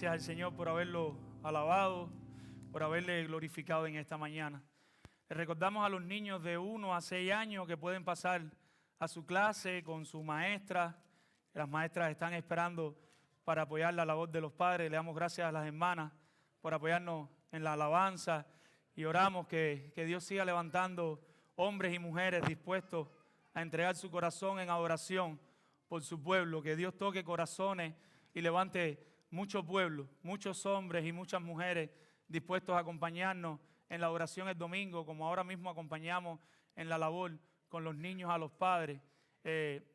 Gracias al Señor por haberlo alabado, por haberle glorificado en esta mañana. Le recordamos a los niños de 1 a 6 años que pueden pasar a su clase con su maestra. Las maestras están esperando para apoyar la labor de los padres. Le damos gracias a las hermanas por apoyarnos en la alabanza y oramos que Dios siga levantando hombres y mujeres dispuestos a entregar su corazón en adoración por su pueblo, que Dios toque corazones y levante muchos pueblos, muchos hombres y muchas mujeres dispuestos a acompañarnos en la oración el domingo, como ahora mismo acompañamos en la labor con los niños a los padres.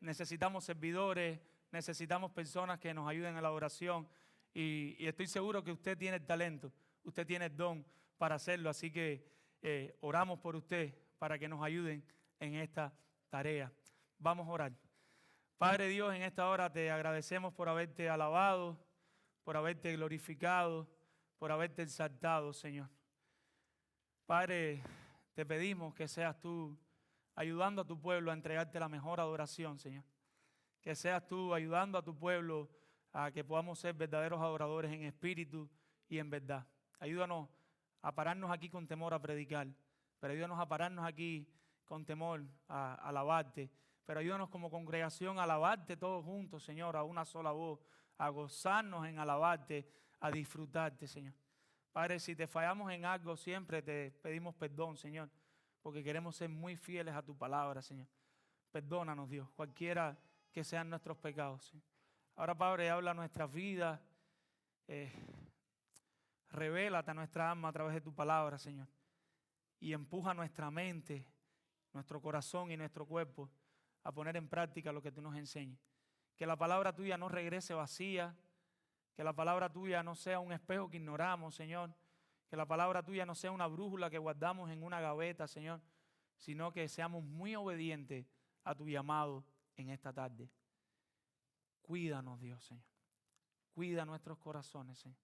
Necesitamos servidores, necesitamos personas que nos ayuden en la oración y estoy seguro que usted tiene el talento, usted tiene el don para hacerlo, así que oramos por usted para que nos ayuden en esta tarea. Vamos a orar. Padre Dios, en esta hora te agradecemos por haberte alabado, por haberte glorificado, por haberte exaltado, Señor. Padre, te pedimos que seas tú ayudando a tu pueblo a entregarte la mejor adoración, Señor. Que seas tú ayudando a tu pueblo a que podamos ser verdaderos adoradores en espíritu y en verdad. Ayúdanos a pararnos aquí con temor a predicar, pero ayúdanos a pararnos aquí con temor a alabarte, pero ayúdanos como congregación a alabarte todos juntos, Señor, a una sola voz, a gozarnos en alabarte, a disfrutarte, Señor. Padre, si te fallamos en algo, siempre te pedimos perdón, Señor, porque queremos ser muy fieles a tu palabra, Señor. Perdónanos, Dios, cualquiera que sean nuestros pecados, Señor. Ahora, Padre, habla nuestras vidas, revélate a nuestra alma a través de tu palabra, Señor, y empuja nuestra mente, nuestro corazón y nuestro cuerpo a poner en práctica lo que tú nos enseñes. Que la palabra tuya no regrese vacía, que la palabra tuya no sea un espejo que ignoramos, Señor, que la palabra tuya no sea una brújula que guardamos en una gaveta, Señor, sino que seamos muy obedientes a tu llamado en esta tarde. Cuídanos, Dios, Señor. Cuida nuestros corazones, Señor,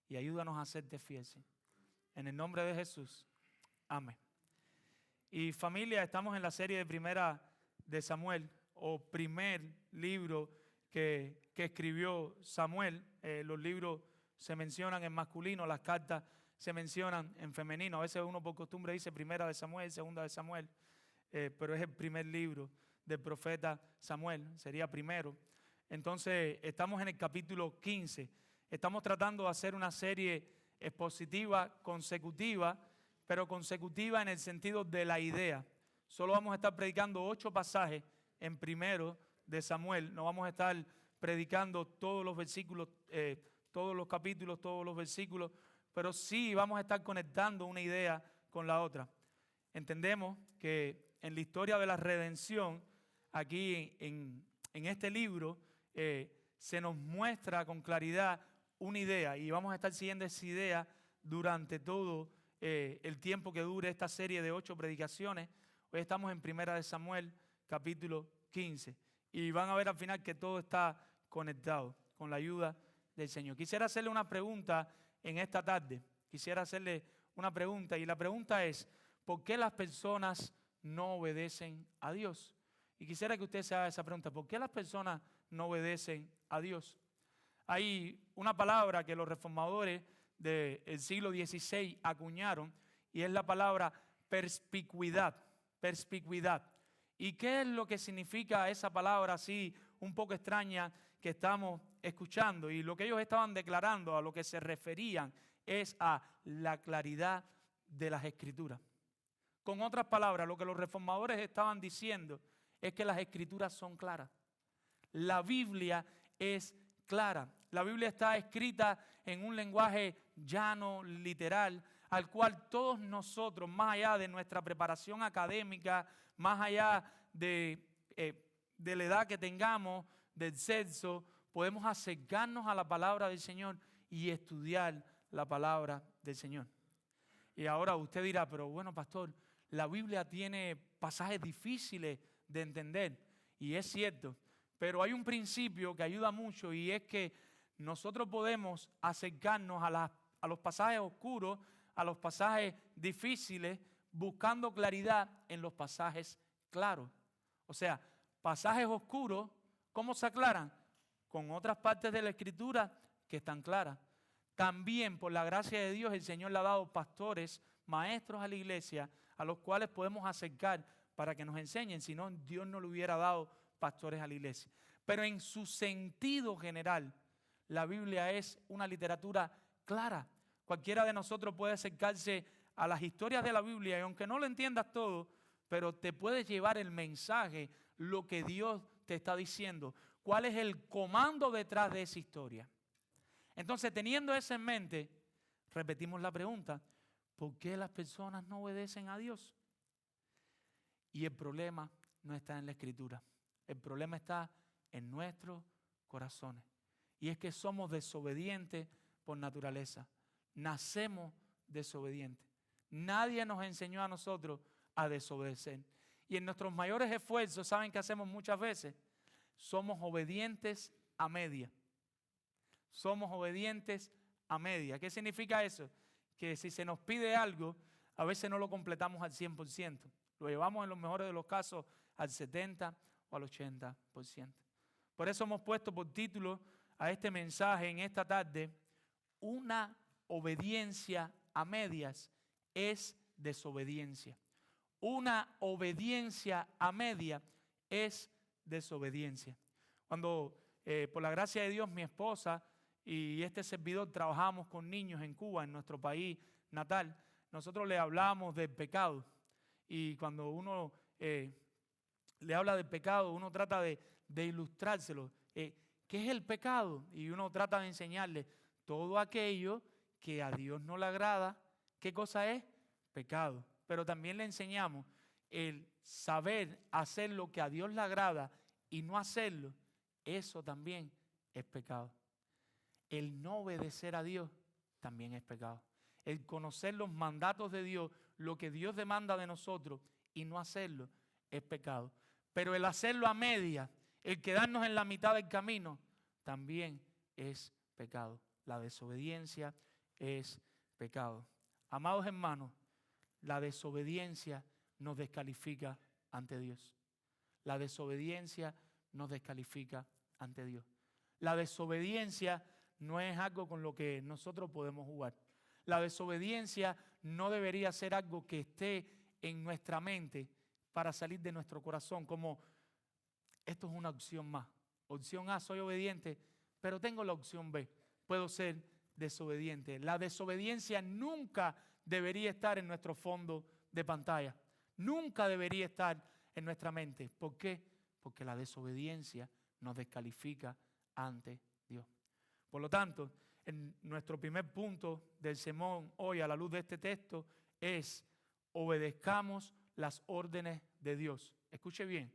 y ayúdanos a serte fiel, Señor. En el nombre de Jesús. Amén. Y familia, estamos en la serie de Primera de Samuel, o primer libro que escribió Samuel. Los libros se mencionan en masculino, las cartas se mencionan en femenino. A veces uno por costumbre dice Primera de Samuel, Segunda de Samuel, pero es el primer libro del profeta Samuel, sería primero. Entonces, estamos en el capítulo 15. Estamos tratando de hacer una serie expositiva, consecutiva, pero consecutiva en el sentido de la idea. Solo vamos a estar predicando 8 pasajes en primero de Samuel. No vamos a estar predicando todos los versículos, todos los capítulos, todos los versículos, pero sí vamos a estar conectando una idea con la otra. Entendemos que en la historia de la redención, aquí en este libro, se nos muestra con claridad una idea y vamos a estar siguiendo esa idea durante todo el tiempo que dure esta serie de 8 predicaciones. Hoy estamos en Primera de Samuel, capítulo 15. Y van a ver al final que todo está conectado con la ayuda del Señor. Quisiera hacerle una pregunta en esta tarde. Quisiera hacerle una pregunta y la pregunta es, ¿por qué las personas no obedecen a Dios? Y quisiera que usted se haga esa pregunta. ¿Por qué las personas no obedecen a Dios? Hay una palabra que los reformadores del siglo XVI acuñaron y es la palabra perspicuidad. Perspicuidad. ¿Y qué es lo que significa esa palabra así un poco extraña que estamos escuchando? Y lo que ellos estaban declarando, a lo que se referían, es a la claridad de las Escrituras. Con otras palabras, lo que los reformadores estaban diciendo es que las Escrituras son claras. La Biblia es clara. La Biblia está escrita en un lenguaje llano, literal, al cual todos nosotros, más allá de nuestra preparación académica, más allá de la edad que tengamos, del sexo, podemos acercarnos a la palabra del Señor y estudiar la palabra del Señor. Y ahora usted dirá, pero bueno, pastor, la Biblia tiene pasajes difíciles de entender. Y es cierto, pero hay un principio que ayuda mucho y es que nosotros podemos acercarnos a los pasajes oscuros, a los pasajes difíciles, buscando claridad en los pasajes claros. O sea, pasajes oscuros, ¿cómo se aclaran? Con otras partes de la Escritura que están claras. también por la gracia de Dios el Señor le ha dado pastores, maestros a la iglesia, a los cuales podemos acercar para que nos enseñen. Si no, Dios no le hubiera dado pastores a la iglesia. Pero en su sentido general, la Biblia es una literatura clara. Cualquiera de nosotros puede acercarse a las historias de la Biblia y aunque no lo entiendas todo, pero te puedes llevar el mensaje, lo que Dios te está diciendo, cuál es el comando detrás de esa historia. Entonces, teniendo eso en mente, repetimos la pregunta: ¿por qué las personas no obedecen a Dios? Y el problema no está en la Escritura. El problema está en nuestros corazones. Y es que somos desobedientes por naturaleza. Nacemos desobedientes. Nadie nos enseñó a nosotros a desobedecer. Y en nuestros mayores esfuerzos, ¿saben qué hacemos muchas veces? Somos obedientes a media. Somos obedientes a media. ¿Qué significa eso? Que si se nos pide algo, a veces no lo completamos al 100%. Lo llevamos en los mejores de los casos al 70% o al 80%. Por eso hemos puesto por título a este mensaje en esta tarde: una obediencia a medias es desobediencia. Una obediencia a media es desobediencia. Cuando por la gracia de Dios mi esposa y este servidor trabajamos con niños en Cuba, en nuestro país natal, nosotros le hablamos del pecado. Y cuando uno le habla del pecado, uno trata de ilustrárselo. ¿Qué es el pecado? Y uno trata de enseñarle todo aquello que a Dios no le agrada. ¿Qué cosa es? Pecado. Pero también le enseñamos el saber hacer lo que a Dios le agrada y no hacerlo. Eso también es pecado. El no obedecer a Dios también es pecado. El conocer los mandatos de Dios, lo que Dios demanda de nosotros y no hacerlo, es pecado. Pero el hacerlo a media, el quedarnos en la mitad del camino, también es pecado. La desobediencia es pecado. Amados hermanos, la desobediencia nos descalifica ante Dios. La desobediencia nos descalifica ante Dios. La desobediencia no es algo con lo que nosotros podemos jugar. La desobediencia no debería ser algo que esté en nuestra mente para salir de nuestro corazón, como esto es una opción más. Opción A, soy obediente, pero tengo la opción B, puedo ser desobediente. La desobediencia nunca debería estar en nuestro fondo de pantalla. Nunca debería estar en nuestra mente. ¿Por qué? Porque la desobediencia nos descalifica ante Dios. Por lo tanto, en nuestro primer punto del sermón hoy a la luz de este texto es: obedezcamos las órdenes de Dios. Escuche bien,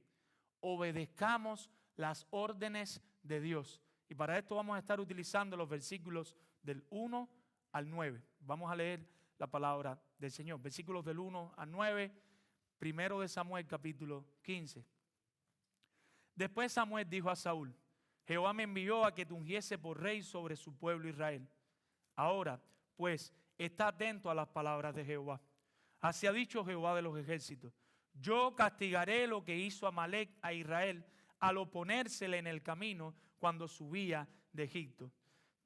obedezcamos las órdenes de Dios. Y para esto vamos a estar utilizando los versículos del 1 al 9. Vamos a leer la palabra del Señor. Versículos del 1 al 9, primero de Samuel capítulo 15. Después Samuel dijo a Saúl: Jehová me envió a que te ungiese por rey sobre su pueblo Israel. Ahora, pues, está atento a las palabras de Jehová. Así ha dicho Jehová de los ejércitos: yo castigaré lo que hizo Amalec a Israel al oponérsele en el camino cuando subía de Egipto.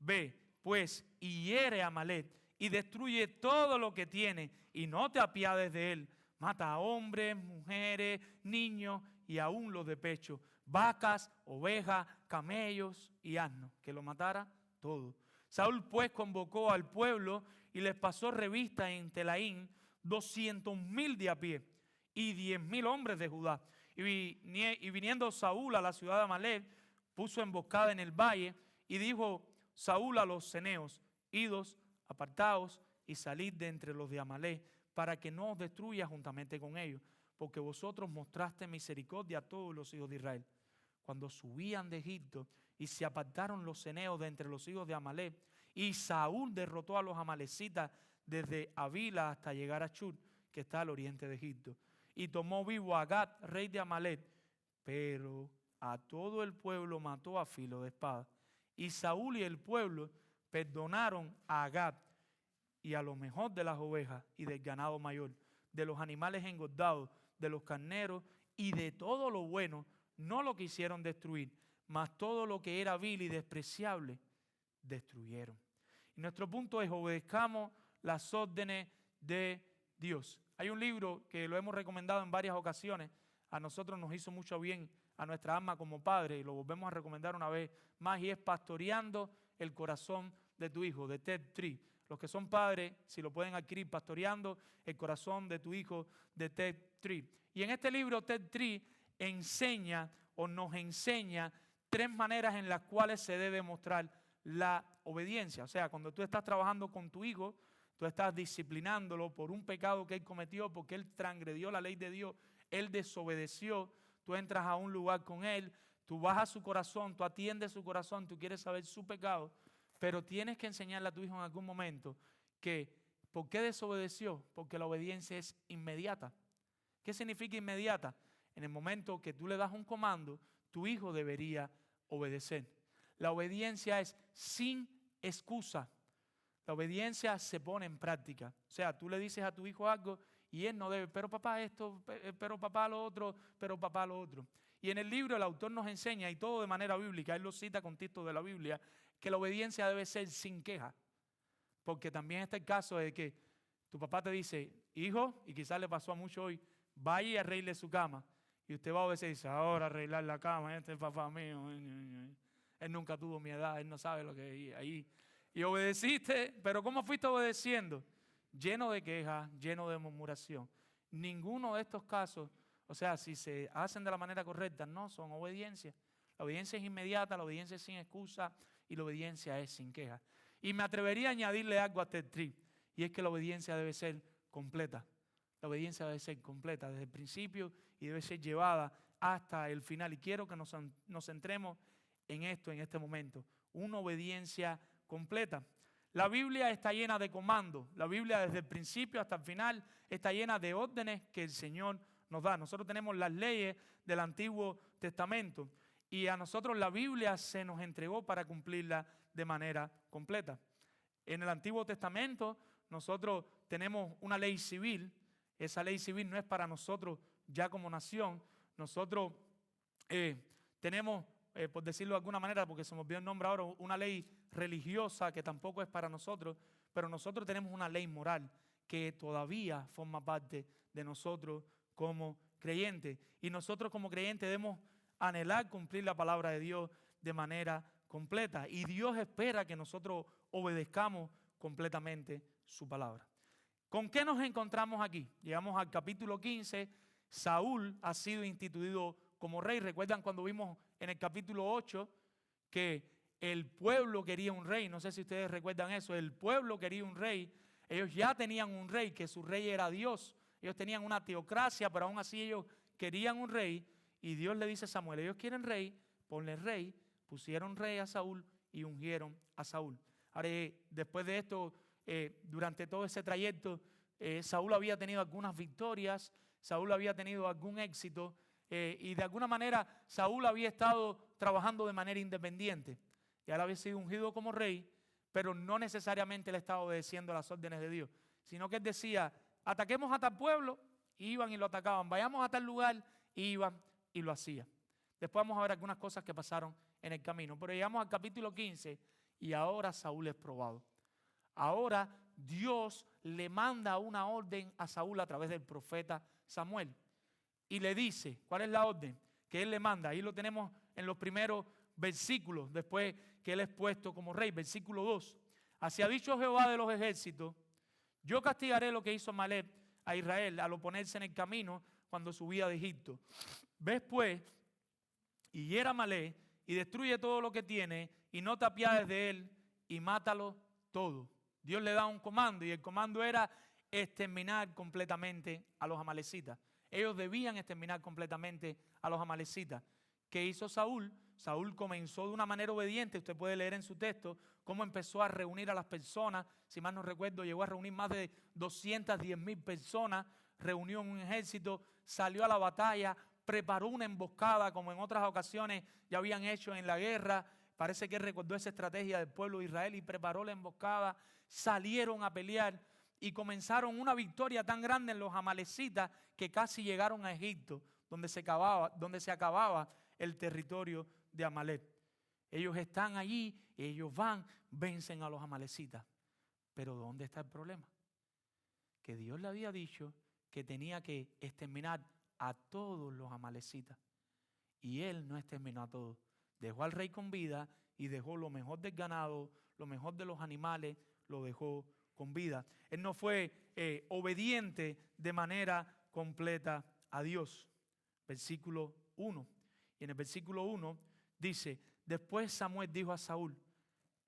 Ve, pues, y hiere a Amalec y destruye todo lo que tiene y no te apiades de él. Mata a hombres, mujeres, niños y aún los de pecho, vacas, ovejas, camellos y asnos, que lo matara todo. Saúl pues convocó al pueblo y les pasó revista en Telaín 200,000 de a pie y 10,000 hombres de Judá. Y viniendo Saúl a la ciudad de Amalec, puso emboscada en el valle y dijo Saúl a los ceneos: idos, apartaos y salid de entre los de Amalec, para que no os destruya juntamente con ellos, porque vosotros mostraste misericordia a todos los hijos de Israel. Cuando subían de Egipto y se apartaron los ceneos de entre los hijos de Amalec, y Saúl derrotó a los amalecitas desde Avila hasta llegar a Shur, que está al oriente de Egipto, y tomó vivo a Agag, rey de Amalec, pero a todo el pueblo mató a filo de espada. Y Saúl y el pueblo perdonaron a Agag y a lo mejor de las ovejas y del ganado mayor, de los animales engordados, de los carneros y de todo lo bueno. No lo quisieron destruir, mas todo lo que era vil y despreciable destruyeron. Y nuestro punto es: obedezcamos las órdenes de Dios. Hay un libro que lo hemos recomendado en varias ocasiones. A nosotros nos hizo mucho bien a nuestra alma como padre, y lo volvemos a recomendar una vez más, y es Pastoreando el corazón de tu hijo, de Ted Tree. Los que son padres, si lo pueden adquirir, Pastoreando el corazón de tu hijo, de Ted Tree. Y en este libro Ted Tree enseña o nos enseña 3 maneras en las cuales se debe mostrar la obediencia. O sea, cuando tú estás trabajando con tu hijo, tú estás disciplinándolo por un pecado que él cometió, porque él transgredió la ley de Dios, él desobedeció. Tú entras a un lugar con él, tú vas a su corazón, tú atiendes su corazón, tú quieres saber su pecado, pero tienes que enseñarle a tu hijo en algún momento que, ¿por qué desobedeció? Porque la obediencia es inmediata. ¿Qué significa inmediata? En el momento que tú le das un comando, tu hijo debería obedecer. La obediencia es sin excusa. La obediencia se pone en práctica. O sea, tú le dices a tu hijo algo y él no debe, pero papá esto, pero papá lo otro, pero papá lo otro. Y en el libro el autor nos enseña, y todo de manera bíblica, él lo cita con textos de la Biblia, que la obediencia debe ser sin queja. Porque también está el caso de que tu papá te dice: hijo, y quizás le pasó a mucho hoy, vaya y arregle su cama. Y usted va a veces y dice: ahora arreglar la cama, este es papá mío. Él nunca tuvo mi edad, él no sabe lo que es ahí. Y obedeciste, pero ¿cómo fuiste obedeciendo? Lleno de quejas, lleno de murmuración. Ninguno de estos casos, o sea, si se hacen de la manera correcta, no son obediencia. La obediencia es inmediata, la obediencia es sin excusa y la obediencia es sin queja. Y me atrevería a añadirle algo a Ted Tree, y es que la obediencia debe ser completa. La obediencia debe ser completa desde el principio y debe ser llevada hasta el final. Y quiero que nos centremos en esto en este momento. Una obediencia completa. La Biblia está llena de comandos. La Biblia desde el principio hasta el final está llena de órdenes que el Señor nos da. Nosotros tenemos las leyes del Antiguo Testamento y a nosotros la Biblia se nos entregó para cumplirla de manera completa. En el Antiguo Testamento nosotros tenemos una ley civil. Esa ley civil no es para nosotros ya como nación. Nosotros tenemos, por decirlo de alguna manera, porque se me olvidó el nombre ahora, una ley religiosa que tampoco es para nosotros, pero nosotros tenemos una ley moral que todavía forma parte de nosotros como creyentes. Y nosotros como creyentes debemos anhelar cumplir la palabra de Dios de manera completa. Y Dios espera que nosotros obedezcamos completamente su palabra. ¿Con qué nos encontramos aquí? Llegamos al capítulo 15. Saúl ha sido instituido como rey. ¿Recuerdan cuando vimos en el capítulo 8 que el pueblo quería un rey? No sé si ustedes recuerdan eso. El pueblo quería un rey. Ellos ya tenían un rey, que su rey era Dios. Ellos tenían una teocracia, pero aún así ellos querían un rey. Y Dios le dice a Samuel: ellos quieren rey, ponle rey. Pusieron rey a Saúl y ungieron a Saúl. Ahora, después de esto, durante todo ese trayecto, Saúl había tenido algunas victorias, Saúl había tenido algún éxito, y de alguna manera Saúl había estado trabajando de manera independiente. Y él había sido ungido como rey, pero no necesariamente le estaba obedeciendo las órdenes de Dios, sino que él decía: ataquemos a tal pueblo, y iban y lo atacaban; vayamos a tal lugar, y iban y lo hacían. Después vamos a ver algunas cosas que pasaron en el camino, pero llegamos al capítulo 15 y ahora Saúl es probado. Ahora Dios le manda una orden a Saúl a través del profeta Samuel y le dice: ¿cuál es la orden que él le manda? Ahí lo tenemos en los primeros versículos, después que él es puesto como rey. Versículo 2: así ha dicho Jehová de los ejércitos: yo castigaré lo que hizo Amalec a Israel al oponerse en el camino cuando subía de Egipto. Ves pues y hiera a Amalec y destruye todo lo que tiene, y no te apiades de él, y mátalo todo. Dios le da un comando, y el comando era exterminar completamente a los amalecitas. Ellos debían exterminar completamente a los amalecitas. ¿Qué hizo Saúl? Saúl comenzó de una manera obediente. Usted puede leer en su texto cómo empezó a reunir a las personas. Si mal no recuerdo, llegó a reunir más de 210,000 personas. Reunió un ejército, salió a la batalla, preparó una emboscada como en otras ocasiones ya habían hecho en la guerra. Parece que recordó esa estrategia del pueblo de Israel y preparó la emboscada. Salieron a pelear y comenzaron una victoria tan grande en los amalecitas que casi llegaron a Egipto, donde se acababa el territorio de Amalec. Ellos están allí, ellos van, vencen a los amalecitas. Pero ¿dónde está el problema? Que Dios le había dicho que tenía que exterminar a todos los amalecitas. Y Él no exterminó a todos. Dejó al rey con vida y dejó lo mejor del ganado, lo mejor de los animales, lo dejó con vida. Él no fue obediente de manera completa a Dios. Versículo 1. Y en el versículo 1 dice: después Samuel dijo a Saúl: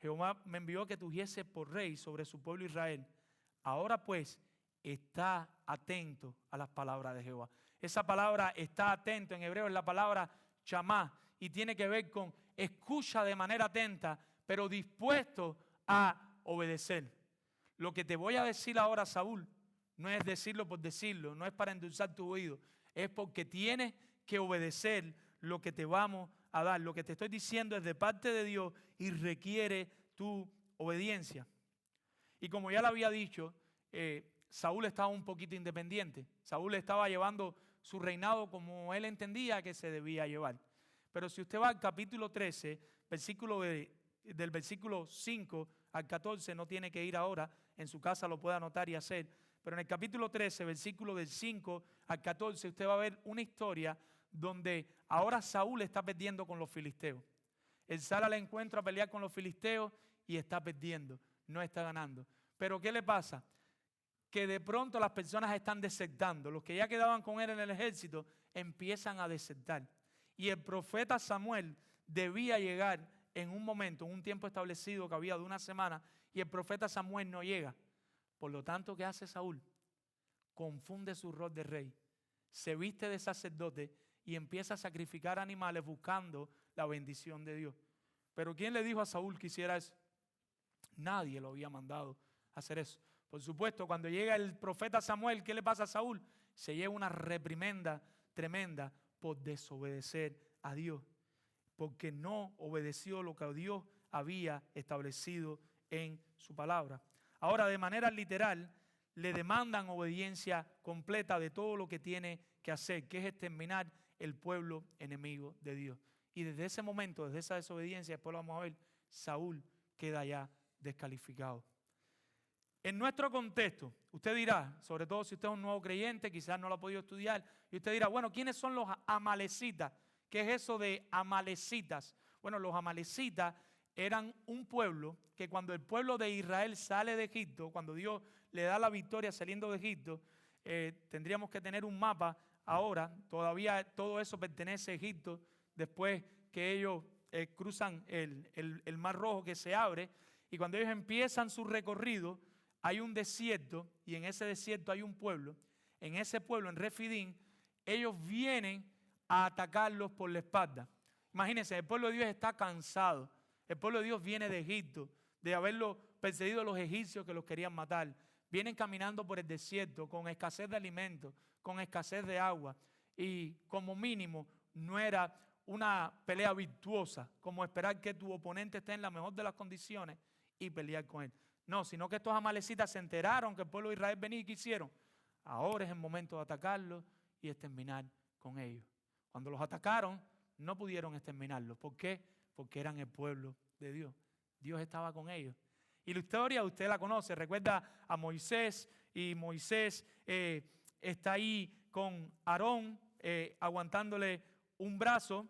Jehová me envió que te ungiese por rey sobre su pueblo Israel. Ahora pues, está atento a las palabras de Jehová. Esa palabra está atento en hebreo es la palabra chamá y tiene que ver con escucha de manera atenta, pero dispuesto a obedecer. Lo que te voy a decir ahora, Saúl, no es decirlo por decirlo, no es para endulzar tu oído, es porque tienes que obedecer lo que te vamos a dar. Lo que te estoy diciendo es de parte de Dios y requiere tu obediencia. Y como ya lo había dicho, Saúl estaba un poquito independiente. Saúl estaba llevando su reinado como él entendía que se debía llevar. Pero si usted va al capítulo 13, del versículo 5 al 14, no tiene que ir ahora, en su casa lo puede anotar y hacer. Pero en el capítulo 13, versículo del 5 al 14, usted va a ver una historia donde ahora Saúl está perdiendo con los filisteos. Él sale al encuentro a pelear con los filisteos y está perdiendo, no está ganando. Pero ¿qué le pasa? Que de pronto las personas están desertando. Los que ya quedaban con él en el ejército empiezan a desertar. Y el profeta Samuel debía llegar en un momento, en un tiempo establecido que había de una semana, y el profeta Samuel no llega. Por lo tanto, ¿qué hace Saúl? Confunde su rol de rey, se viste de sacerdote y empieza a sacrificar animales buscando la bendición de Dios. Pero ¿quién le dijo a Saúl que hiciera eso? Nadie lo había mandado a hacer eso. Por supuesto, cuando llega el profeta Samuel, ¿qué le pasa a Saúl? Se lleva una reprimenda tremenda por desobedecer a Dios, porque no obedeció lo que Dios había establecido en su palabra. Ahora, de manera literal, le demandan obediencia completa de todo lo que tiene que hacer, que es exterminar el pueblo enemigo de Dios. Y desde ese momento, desde esa desobediencia, después lo vamos a ver, Saúl queda ya descalificado. En nuestro contexto, usted dirá, sobre todo si usted es un nuevo creyente, quizás no lo ha podido estudiar, y usted dirá, bueno, ¿quiénes son los amalecitas? ¿Qué es eso de amalecitas? Bueno, los amalecitas eran un pueblo que cuando el pueblo de Israel sale de Egipto, cuando Dios le da la victoria saliendo de Egipto, tendríamos que tener un mapa ahora, todavía todo eso pertenece a Egipto, después que ellos cruzan el Mar Rojo que se abre, y cuando ellos empiezan su recorrido, hay un desierto y en ese desierto hay un pueblo. En ese pueblo, en Refidim, ellos vienen a atacarlos por la espalda. Imagínense, el pueblo de Dios está cansado. El pueblo de Dios viene de Egipto, de haberlo perseguido los egipcios que los querían matar. Vienen caminando por el desierto con escasez de alimentos, con escasez de agua. Y como mínimo no era una pelea virtuosa, como esperar que tu oponente esté en la mejor de las condiciones y pelear con él. No, sino que estos amalecitas se enteraron que el pueblo de Israel venía y ¿qué hicieron? Ahora es el momento de atacarlos y exterminar con ellos. Cuando los atacaron, no pudieron exterminarlos. ¿Por qué? Porque eran el pueblo de Dios. Dios estaba con ellos. Y la historia usted la conoce, recuerda a Moisés, y Moisés está ahí con Aarón aguantándole un brazo,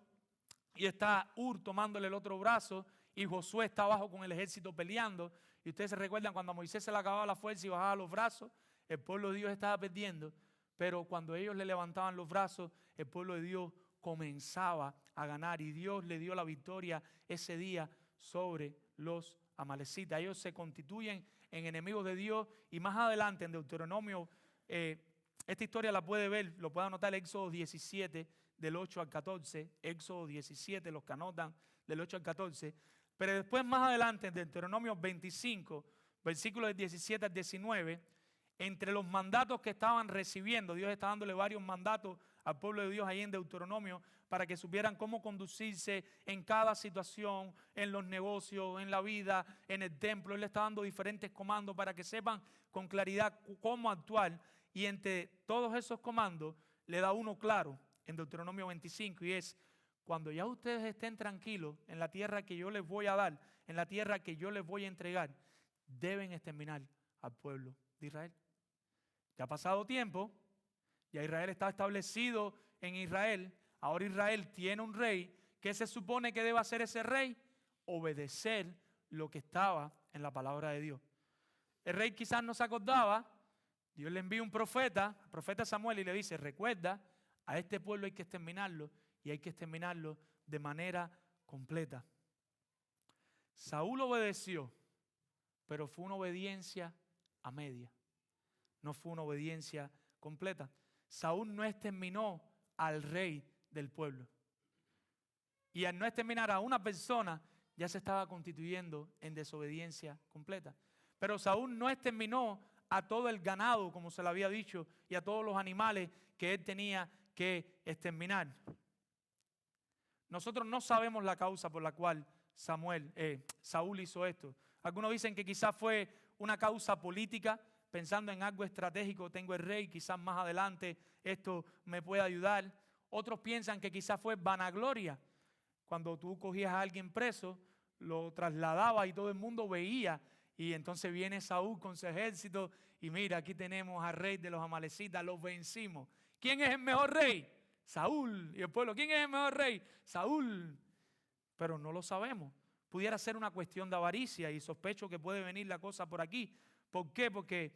y está Ur tomándole el otro brazo, y Josué está abajo con el ejército peleando. Y ustedes se recuerdan cuando a Moisés se le acababa la fuerza y bajaba los brazos, el pueblo de Dios estaba perdiendo, pero cuando ellos le levantaban los brazos, el pueblo de Dios comenzaba a ganar y Dios le dio la victoria ese día sobre los amalecitas. Ellos se constituyen en enemigos de Dios y más adelante en Deuteronomio, esta historia la puede ver, lo puede anotar en Éxodo 17 del 8 al 14, Éxodo 17, los que anotan del 8 al 14, pero después más adelante en Deuteronomio 25, versículos del 17 al 19, entre los mandatos que estaban recibiendo, Dios está dándole varios mandatos al pueblo de Dios ahí en Deuteronomio para que supieran cómo conducirse en cada situación, en los negocios, en la vida, en el templo. Él le está dando diferentes comandos para que sepan con claridad cómo actuar. Y entre todos esos comandos le da uno claro en Deuteronomio 25 y es: cuando ya ustedes estén tranquilos en la tierra que yo les voy a dar, en la tierra que yo les voy a entregar, deben exterminar al pueblo de Israel. Ya ha pasado tiempo, ya Israel está establecido en Israel, ahora Israel tiene un rey. ¿Qué se supone que debe hacer ese rey? Obedecer lo que estaba en la palabra de Dios. El rey quizás no se acordaba, Dios le envía un profeta, el profeta Samuel, y le dice: recuerda, a este pueblo hay que exterminarlo, y hay que exterminarlo de manera completa. Saúl obedeció, pero fue una obediencia a media, no fue una obediencia completa. Saúl no exterminó al rey del pueblo, y al no exterminar a una persona ya se estaba constituyendo en desobediencia completa. Pero Saúl no exterminó a todo el ganado, como se le había dicho, y a todos los animales que él tenía que exterminar. Nosotros no sabemos la causa por la cual Saúl hizo esto. Algunos dicen que quizás fue una causa política, pensando en algo estratégico: tengo el rey, quizás más adelante esto me pueda ayudar. Otros piensan que quizás fue vanagloria. Cuando tú cogías a alguien preso, lo trasladabas y todo el mundo veía, y entonces viene Saúl con su ejército y mira, aquí tenemos al rey de los amalecitas, los vencimos. ¿Quién es el mejor rey? Saúl. Y el pueblo: ¿quién es el mejor rey? Saúl. Pero no lo sabemos. Pudiera ser una cuestión de avaricia, y sospecho que puede venir la cosa por aquí. ¿Por qué? Porque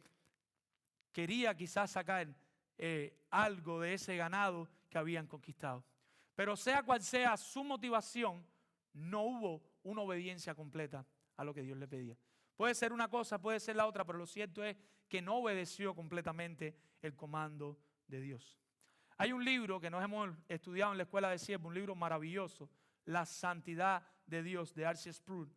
quería quizás sacar algo de ese ganado que habían conquistado. Pero sea cual sea su motivación, no hubo una obediencia completa a lo que Dios le pedía. Puede ser una cosa, puede ser la otra, pero lo cierto es que no obedeció completamente el comando de Dios. Hay un libro que nos hemos estudiado en la escuela de siervos, un libro maravilloso, La Santidad de Dios, de R.C. Sproul.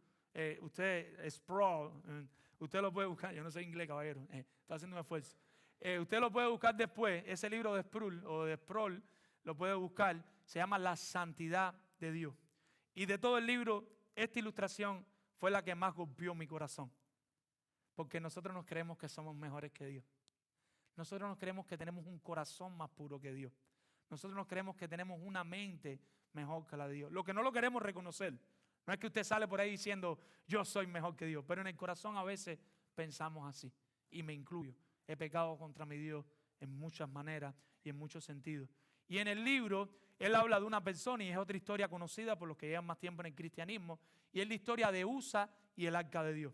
Usted lo puede buscar. Yo no sé inglés, caballero, estoy haciendo un esfuerzo. Usted lo puede buscar después. Ese libro de Sproul o de Sproul lo puede buscar. Se llama La Santidad de Dios. Y de todo el libro, esta ilustración fue la que más golpeó mi corazón. Porque nosotros nos creemos que somos mejores que Dios. Nosotros nos creemos que tenemos un corazón más puro que Dios. Nosotros nos creemos que tenemos una mente mejor que la de Dios. Lo que no lo queremos reconocer. No es que usted sale por ahí diciendo: yo soy mejor que Dios. Pero en el corazón a veces pensamos así. Y me incluyo. He pecado contra mi Dios en muchas maneras y en muchos sentidos. Y en el libro, él habla de una persona, y es otra historia conocida por los que llevan más tiempo en el cristianismo. Y es la historia de Usa y el arca de Dios.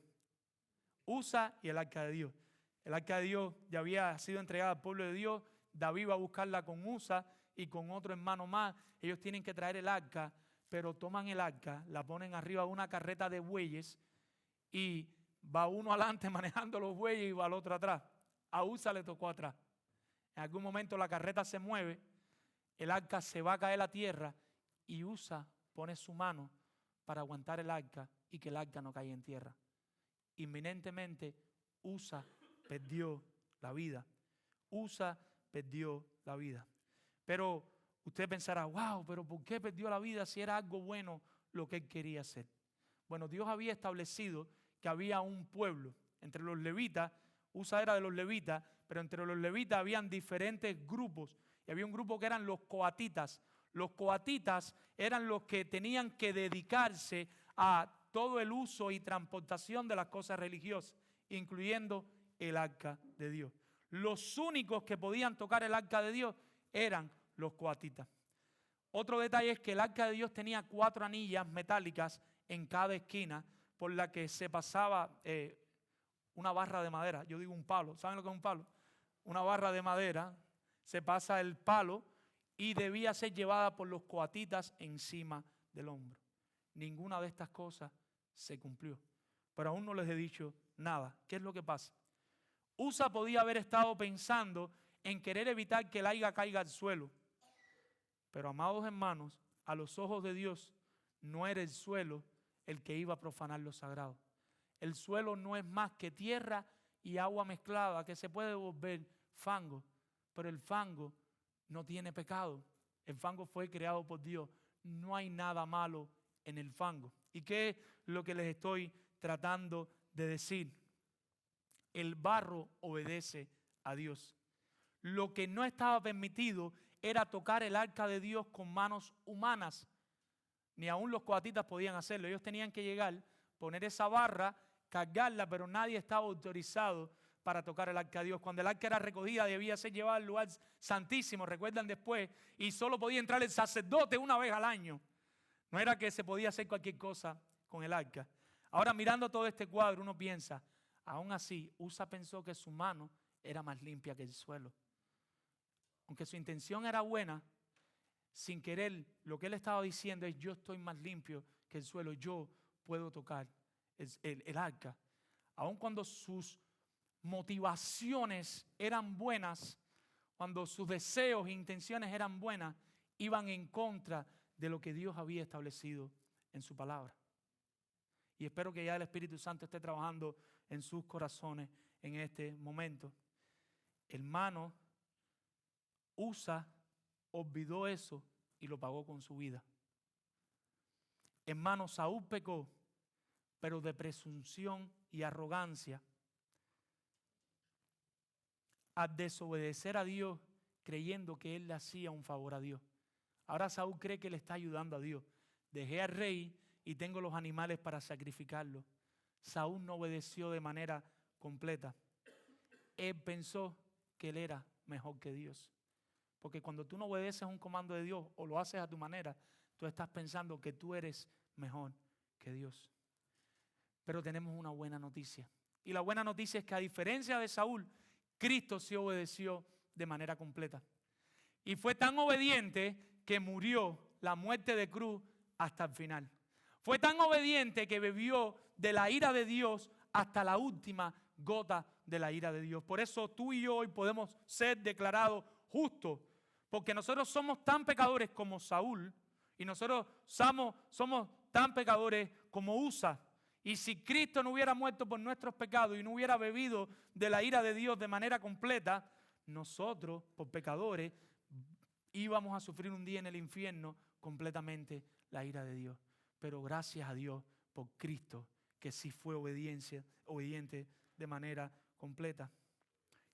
Usa y el arca de Dios. El arca de Dios ya había sido entregada al pueblo de Dios. David va a buscarla con Usa y con otro hermano más. Ellos tienen que traer el arca, pero toman el arca, la ponen arriba de una carreta de bueyes, y va uno adelante manejando los bueyes y va al otro atrás. A Usa le tocó atrás. En algún momento la carreta se mueve, el arca se va a caer a la tierra, y Usa pone su mano para aguantar el arca y que el arca no caiga en tierra. Inminentemente Usa perdió la vida. Usa perdió la vida. Pero usted pensará: wow, pero ¿por qué perdió la vida si era algo bueno lo que él quería hacer? Bueno, Dios había establecido que había un pueblo entre los levitas. Usa era de los levitas, pero entre los levitas habían diferentes grupos. Y había un grupo que eran los coatitas. Los coatitas eran los que tenían que dedicarse a todo el uso y transportación de las cosas religiosas, incluyendo el arca de Dios. Los únicos que podían tocar el arca de Dios eran los coatitas. Otro detalle es que el arca de Dios tenía 4 anillas metálicas en cada esquina, por la que se pasaba una barra de madera. Yo digo un palo. ¿Saben lo que es un palo? Una barra de madera. Se pasa el palo y debía ser llevada por los coatitas encima del hombro. Ninguna de estas cosas se cumplió. Pero aún no les he dicho nada. ¿Qué es lo que pasa? Usa podía haber estado pensando en querer evitar que el arca caiga al suelo. Pero, amados hermanos, a los ojos de Dios no era el suelo el que iba a profanar lo sagrado. El suelo no es más que tierra y agua mezclada que se puede volver fango. Pero el fango no tiene pecado. El fango fue creado por Dios. No hay nada malo en el fango. ¿Y qué es lo que les estoy tratando de decir? El barro obedece a Dios. Lo que no estaba permitido era tocar el arca de Dios con manos humanas, Ni aún los coatitas podían hacerlo. Ellos tenían que llegar, poner esa barra, cargarla, pero nadie estaba autorizado para tocar el arca de Dios. Cuando el arca era recogida, debía ser llevada al lugar santísimo, recuerdan después, y solo podía entrar el sacerdote una vez al año. No era que se podía hacer cualquier cosa con el arca. Ahora, mirando todo este cuadro, uno piensa, aún así, Usa pensó que su mano era más limpia que el suelo. Aunque su intención era buena, sin querer, lo que él estaba diciendo es: yo estoy más limpio que el suelo, yo puedo tocar el arca. Aun cuando sus motivaciones eran buenas, cuando sus deseos e intenciones eran buenas, iban en contra de lo que Dios había establecido en su palabra. Y espero que ya el Espíritu Santo esté trabajando en sus corazones en este momento. Hermano, Usa olvidó eso y lo pagó con su vida. Hermano, Saúl pecó, pero de presunción y arrogancia, al desobedecer a Dios, creyendo que él le hacía un favor a Dios. Ahora Saúl cree que le está ayudando a Dios. Dejé al rey y tengo los animales para sacrificarlo. Saúl no obedeció de manera completa. Él pensó que él era mejor que Dios. Porque cuando tú no obedeces un comando de Dios o lo haces a tu manera, tú estás pensando que tú eres mejor que Dios. Pero tenemos una buena noticia. Y la buena noticia es que, a diferencia de Saúl, Cristo sí obedeció de manera completa. Y fue tan obediente que murió la muerte de cruz hasta el final. Fue tan obediente que bebió de la ira de Dios hasta la última gota de la ira de Dios. Por eso tú y yo hoy podemos ser declarados justos, porque nosotros somos tan pecadores como Saúl y nosotros somos tan pecadores como Usa. Y si Cristo no hubiera muerto por nuestros pecados y no hubiera bebido de la ira de Dios de manera completa, nosotros, por pecadores, íbamos a sufrir un día en el infierno completamente la ira de Dios. Pero gracias a Dios por Cristo, que sí fue obediente de manera completa.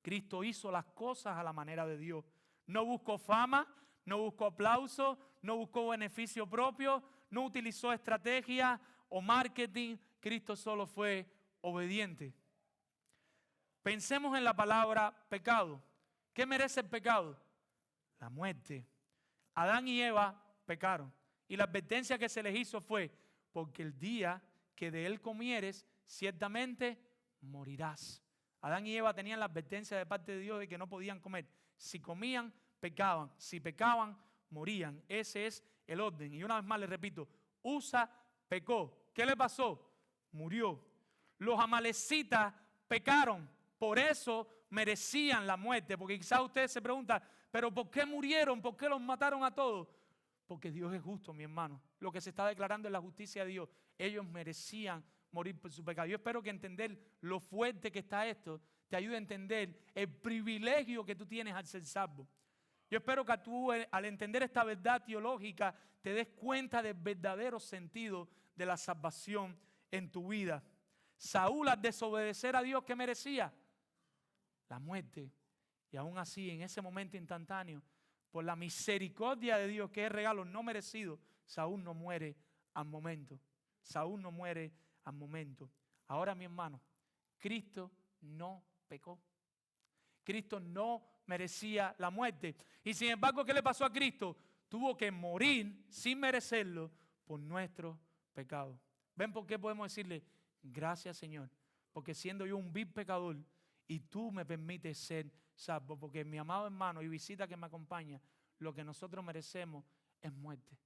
Cristo hizo las cosas a la manera de Dios. No buscó fama, no buscó aplauso, no buscó beneficio propio, no utilizó estrategia o marketing. Cristo solo fue obediente. Pensemos en la palabra pecado. ¿Qué merece el pecado? La muerte. Adán y Eva pecaron. Y la advertencia que se les hizo fue: porque el día que de él comieres, ciertamente morirás. Adán y Eva tenían la advertencia de parte de Dios de que no podían comer. Si comían, pecaban. Si pecaban, morían. Ese es el orden. Y una vez más les repito, Usa pecó. ¿Qué le pasó? Murió. Los amalecitas pecaron. Por eso merecían la muerte. Porque quizás usted se pregunta, ¿pero por qué murieron? ¿Por qué los mataron a todos? Porque Dios es justo, mi hermano. Lo que se está declarando es la justicia de Dios. Ellos merecían morir por su pecado. Yo espero que entender lo fuerte que está esto te ayude a entender el privilegio que tú tienes al ser salvo. Yo espero que tú, al entender esta verdad teológica, te des cuenta del verdadero sentido de la salvación en tu vida. Saúl, al desobedecer a Dios, ¿qué merecía? La muerte. Y aún así, en ese momento instantáneo, por la misericordia de Dios, que es regalo no merecido, Saúl no muere al momento. Saúl no muere al momento. Ahora, mi hermano, Cristo no pecó. Cristo no merecía la muerte. Y sin embargo, ¿qué le pasó a Cristo? Tuvo que morir sin merecerlo por nuestros pecados. ¿Ven por qué podemos decirle gracias, Señor? Porque siendo yo un vil pecador y tú me permites ser salvo, porque mi amado hermano y visita que me acompaña, lo que nosotros merecemos es muerte.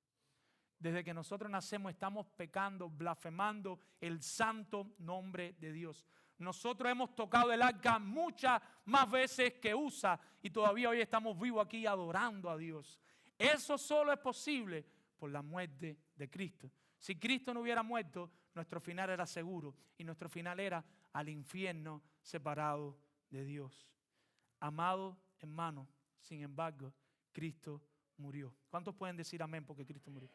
Desde que nosotros nacemos estamos pecando, blasfemando el santo nombre de Dios. Nosotros hemos tocado el arca muchas más veces que Usa y todavía hoy estamos vivos aquí adorando a Dios. Eso solo es posible por la muerte de Cristo. Si Cristo no hubiera muerto, nuestro final era seguro y nuestro final era al infierno separado de Dios. Amado hermano, sin embargo, Cristo murió. ¿Cuántos pueden decir amén porque Cristo murió?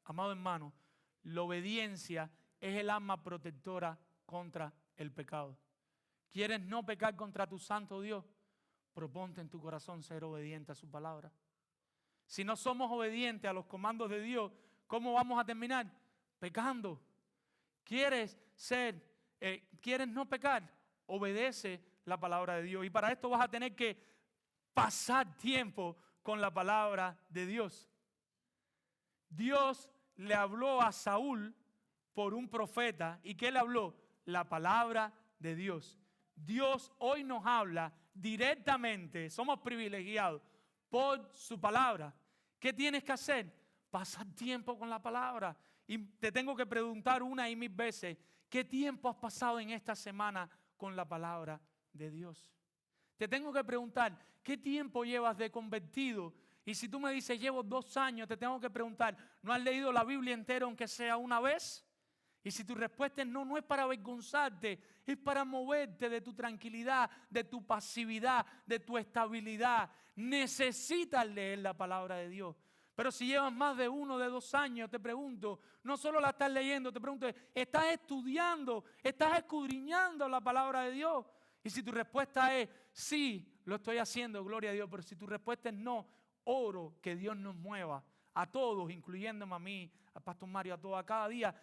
Amado hermano, la obediencia es el arma protectora contra el pecado. ¿Quieres no pecar contra tu santo Dios? Proponte en tu corazón ser obediente a su palabra. Si no somos obedientes a los comandos de Dios, ¿cómo vamos a terminar? Pecando. ¿Quieres no pecar? Obedece la palabra de Dios. Y para esto vas a tener que pasar tiempo con la palabra de Dios. Dios le habló a Saúl por un profeta. ¿Y qué le habló? La palabra de Dios. Dios hoy nos habla directamente, somos privilegiados por su palabra. ¿Qué tienes que hacer? Pasar tiempo con la palabra. Y te tengo que preguntar una y mil veces, ¿qué tiempo has pasado en esta semana con la palabra de Dios? Te tengo que preguntar, ¿qué tiempo llevas de convertido? Y si tú me dices, llevo 2 años, te tengo que preguntar, ¿no has leído la Biblia entera aunque sea una vez? Y si tu respuesta es no, no es para avergonzarte, es para moverte de tu tranquilidad, de tu pasividad, de tu estabilidad. Necesitas leer la palabra de Dios. Pero si llevas más de 1, de 2 años, te pregunto, no solo la estás leyendo, te pregunto, ¿estás estudiando, estás escudriñando la palabra de Dios? Y si tu respuesta es sí, lo estoy haciendo, gloria a Dios. Pero si tu respuesta es no, oro que Dios nos mueva a todos, incluyéndome a mí, a Pastor Mario, a todos, a cada día,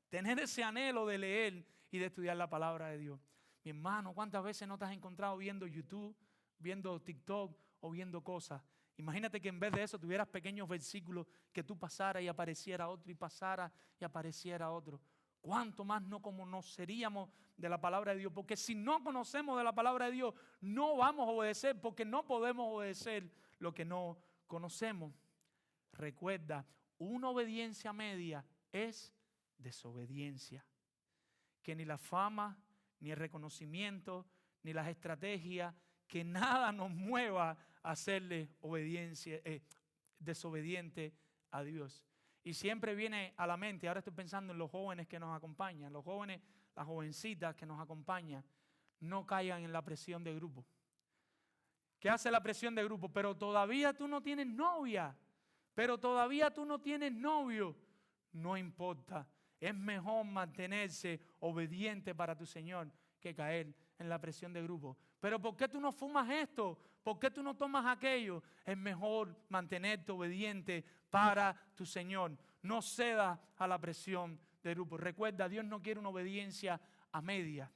tener ese anhelo de leer y de estudiar la palabra de Dios. Mi hermano, ¿cuántas veces no te has encontrado viendo YouTube, viendo TikTok o viendo cosas? Imagínate que en vez de eso tuvieras pequeños versículos que tú pasaras y apareciera otro y pasara y apareciera otro. ¿Cuánto más no conoceríamos de la palabra de Dios? Porque si no conocemos de la palabra de Dios, no vamos a obedecer, porque no podemos obedecer lo que no conocemos. Recuerda, una obediencia media es desobediencia. Que ni la fama, ni el reconocimiento, ni las estrategias, que nada nos mueva a hacerle desobediente a Dios. Y siempre viene a la mente, ahora estoy pensando en los jóvenes que nos acompañan, los jóvenes, las jovencitas que nos acompañan, no caigan en la presión de grupo. ¿Qué hace la presión de grupo? Pero todavía tú no tienes novia, pero todavía tú no tienes novio. No importa, es mejor mantenerse obediente para tu Señor que caer en la presión de grupo. Pero ¿por qué tú no fumas esto? ¿Por qué tú no tomas aquello? Es mejor mantenerte obediente para tu Señor. No cedas a la presión de grupo. Recuerda, Dios no quiere una obediencia a media.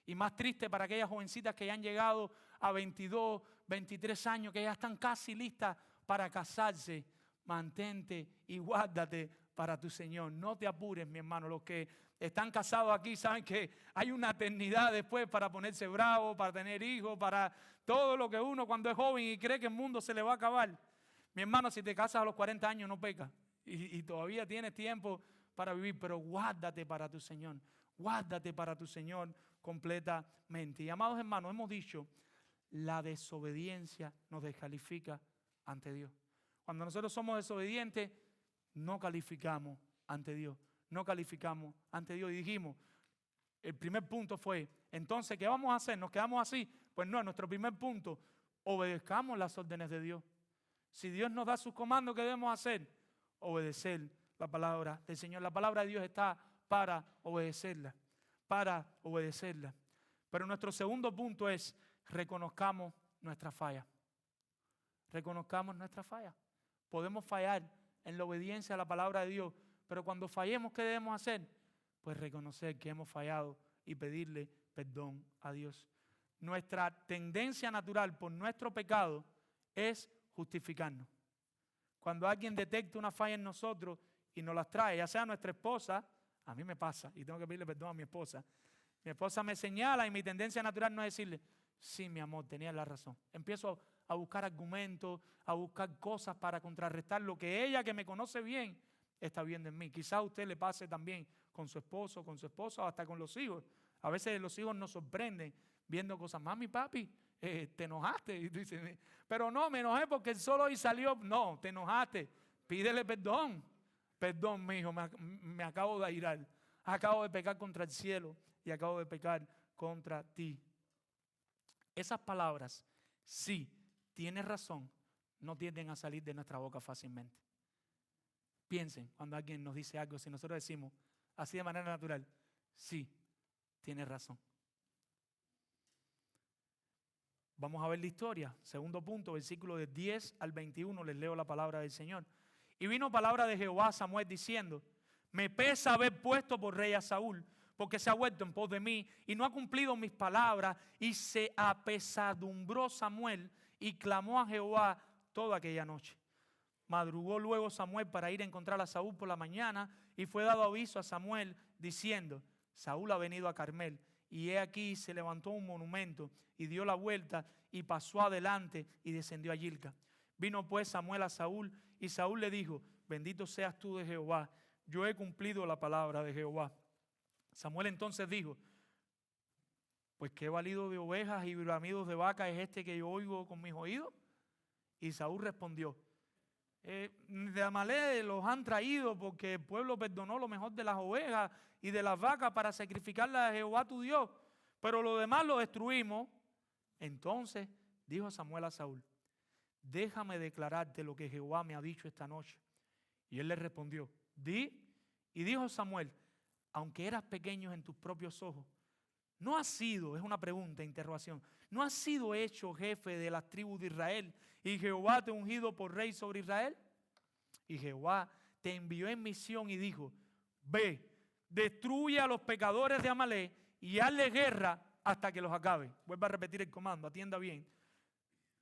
Y más triste para aquellas jovencitas que ya han llegado a 22, 23 años, que ya están casi listas para casarse. Mantente y guárdate para tu Señor. No te apures, mi hermano. Los que están casados aquí saben que hay una eternidad después para ponerse bravo, para tener hijos, para todo lo que uno cuando es joven y cree que el mundo se le va a acabar. Mi hermano, si te casas a los 40 años no pecas y todavía tienes tiempo para vivir, pero guárdate para tu Señor. Guárdate para tu Señor completamente. Y amados hermanos, hemos dicho, la desobediencia nos descalifica ante Dios. Cuando nosotros somos desobedientes, no calificamos ante Dios. No calificamos ante Dios. Y dijimos, el primer punto fue, entonces, ¿qué vamos a hacer? ¿Nos quedamos así? Pues no, nuestro primer punto, obedezcamos las órdenes de Dios. Si Dios nos da sus comandos, ¿qué debemos hacer? Obedecer la palabra del Señor. La palabra de Dios está para obedecerla. Para obedecerla. Pero nuestro segundo punto es, reconozcamos nuestra falla. Reconozcamos nuestra falla. Podemos fallar en la obediencia a la palabra de Dios, pero cuando fallemos, ¿qué debemos hacer? Pues reconocer que hemos fallado y pedirle perdón a Dios. Nuestra tendencia natural por nuestro pecado es justificarnos. Cuando alguien detecta una falla en nosotros y nos las trae, ya sea nuestra esposa, a mí me pasa y tengo que pedirle perdón a mi esposa. Mi esposa me señala y mi tendencia natural no es decirle, sí, mi amor, tenías la razón. Empiezo a buscar argumentos, a buscar cosas para contrarrestar lo que ella, que me conoce bien, está viendo en mí. Quizás a usted le pase también con su esposo, con su esposa o hasta con los hijos. A veces los hijos nos sorprenden viendo cosas. Mami, papi, te enojaste. Y tú dices, pero no, me enojé porque el sol hoy salió. No, te enojaste. Pídele perdón. Perdón, mi hijo, me acabo de airar. Acabo de pecar contra el cielo y acabo de pecar contra ti. Esas palabras, sí, tienes razón, no tienden a salir de nuestra boca fácilmente. Piensen cuando alguien nos dice algo, si nosotros decimos así de manera natural, sí, tienes razón. Vamos a ver la historia. Segundo punto, versículo de 10 al 21, les leo la palabra del Señor. Y vino palabra de Jehová a Samuel diciendo: me pesa haber puesto por rey a Saúl, porque se ha vuelto en pos de mí y no ha cumplido mis palabras. Y se apesadumbró Samuel y clamó a Jehová toda aquella noche. Madrugó luego Samuel para ir a encontrar a Saúl por la mañana, y fue dado aviso a Samuel diciendo: Saúl ha venido a Carmel. Y he aquí se levantó un monumento y dio la vuelta y pasó adelante y descendió a Gilgal. Vino pues Samuel a Saúl, y Saúl le dijo: bendito seas tú de Jehová, yo he cumplido la palabra de Jehová. Samuel entonces dijo: pues qué balido de ovejas y bramidos de vaca es este que yo oigo con mis oídos. Y Saúl respondió: de Amalek los han traído porque el pueblo perdonó lo mejor de las ovejas y de las vacas para sacrificarlas a Jehová tu Dios, pero lo demás lo destruimos. Entonces dijo Samuel a Saúl: déjame declararte lo que Jehová me ha dicho esta noche. Y él le respondió: di. Y dijo Samuel: aunque eras pequeño en tus propios ojos, no has sido, es una pregunta, interrogación, no has sido hecho jefe de las tribus de Israel, y Jehová te ha ungido por rey sobre Israel. Y Jehová te envió en misión y dijo: ve, destruye a los pecadores de Amalek y hazle guerra hasta que los acabe. Vuelva a repetir el comando, atienda bien.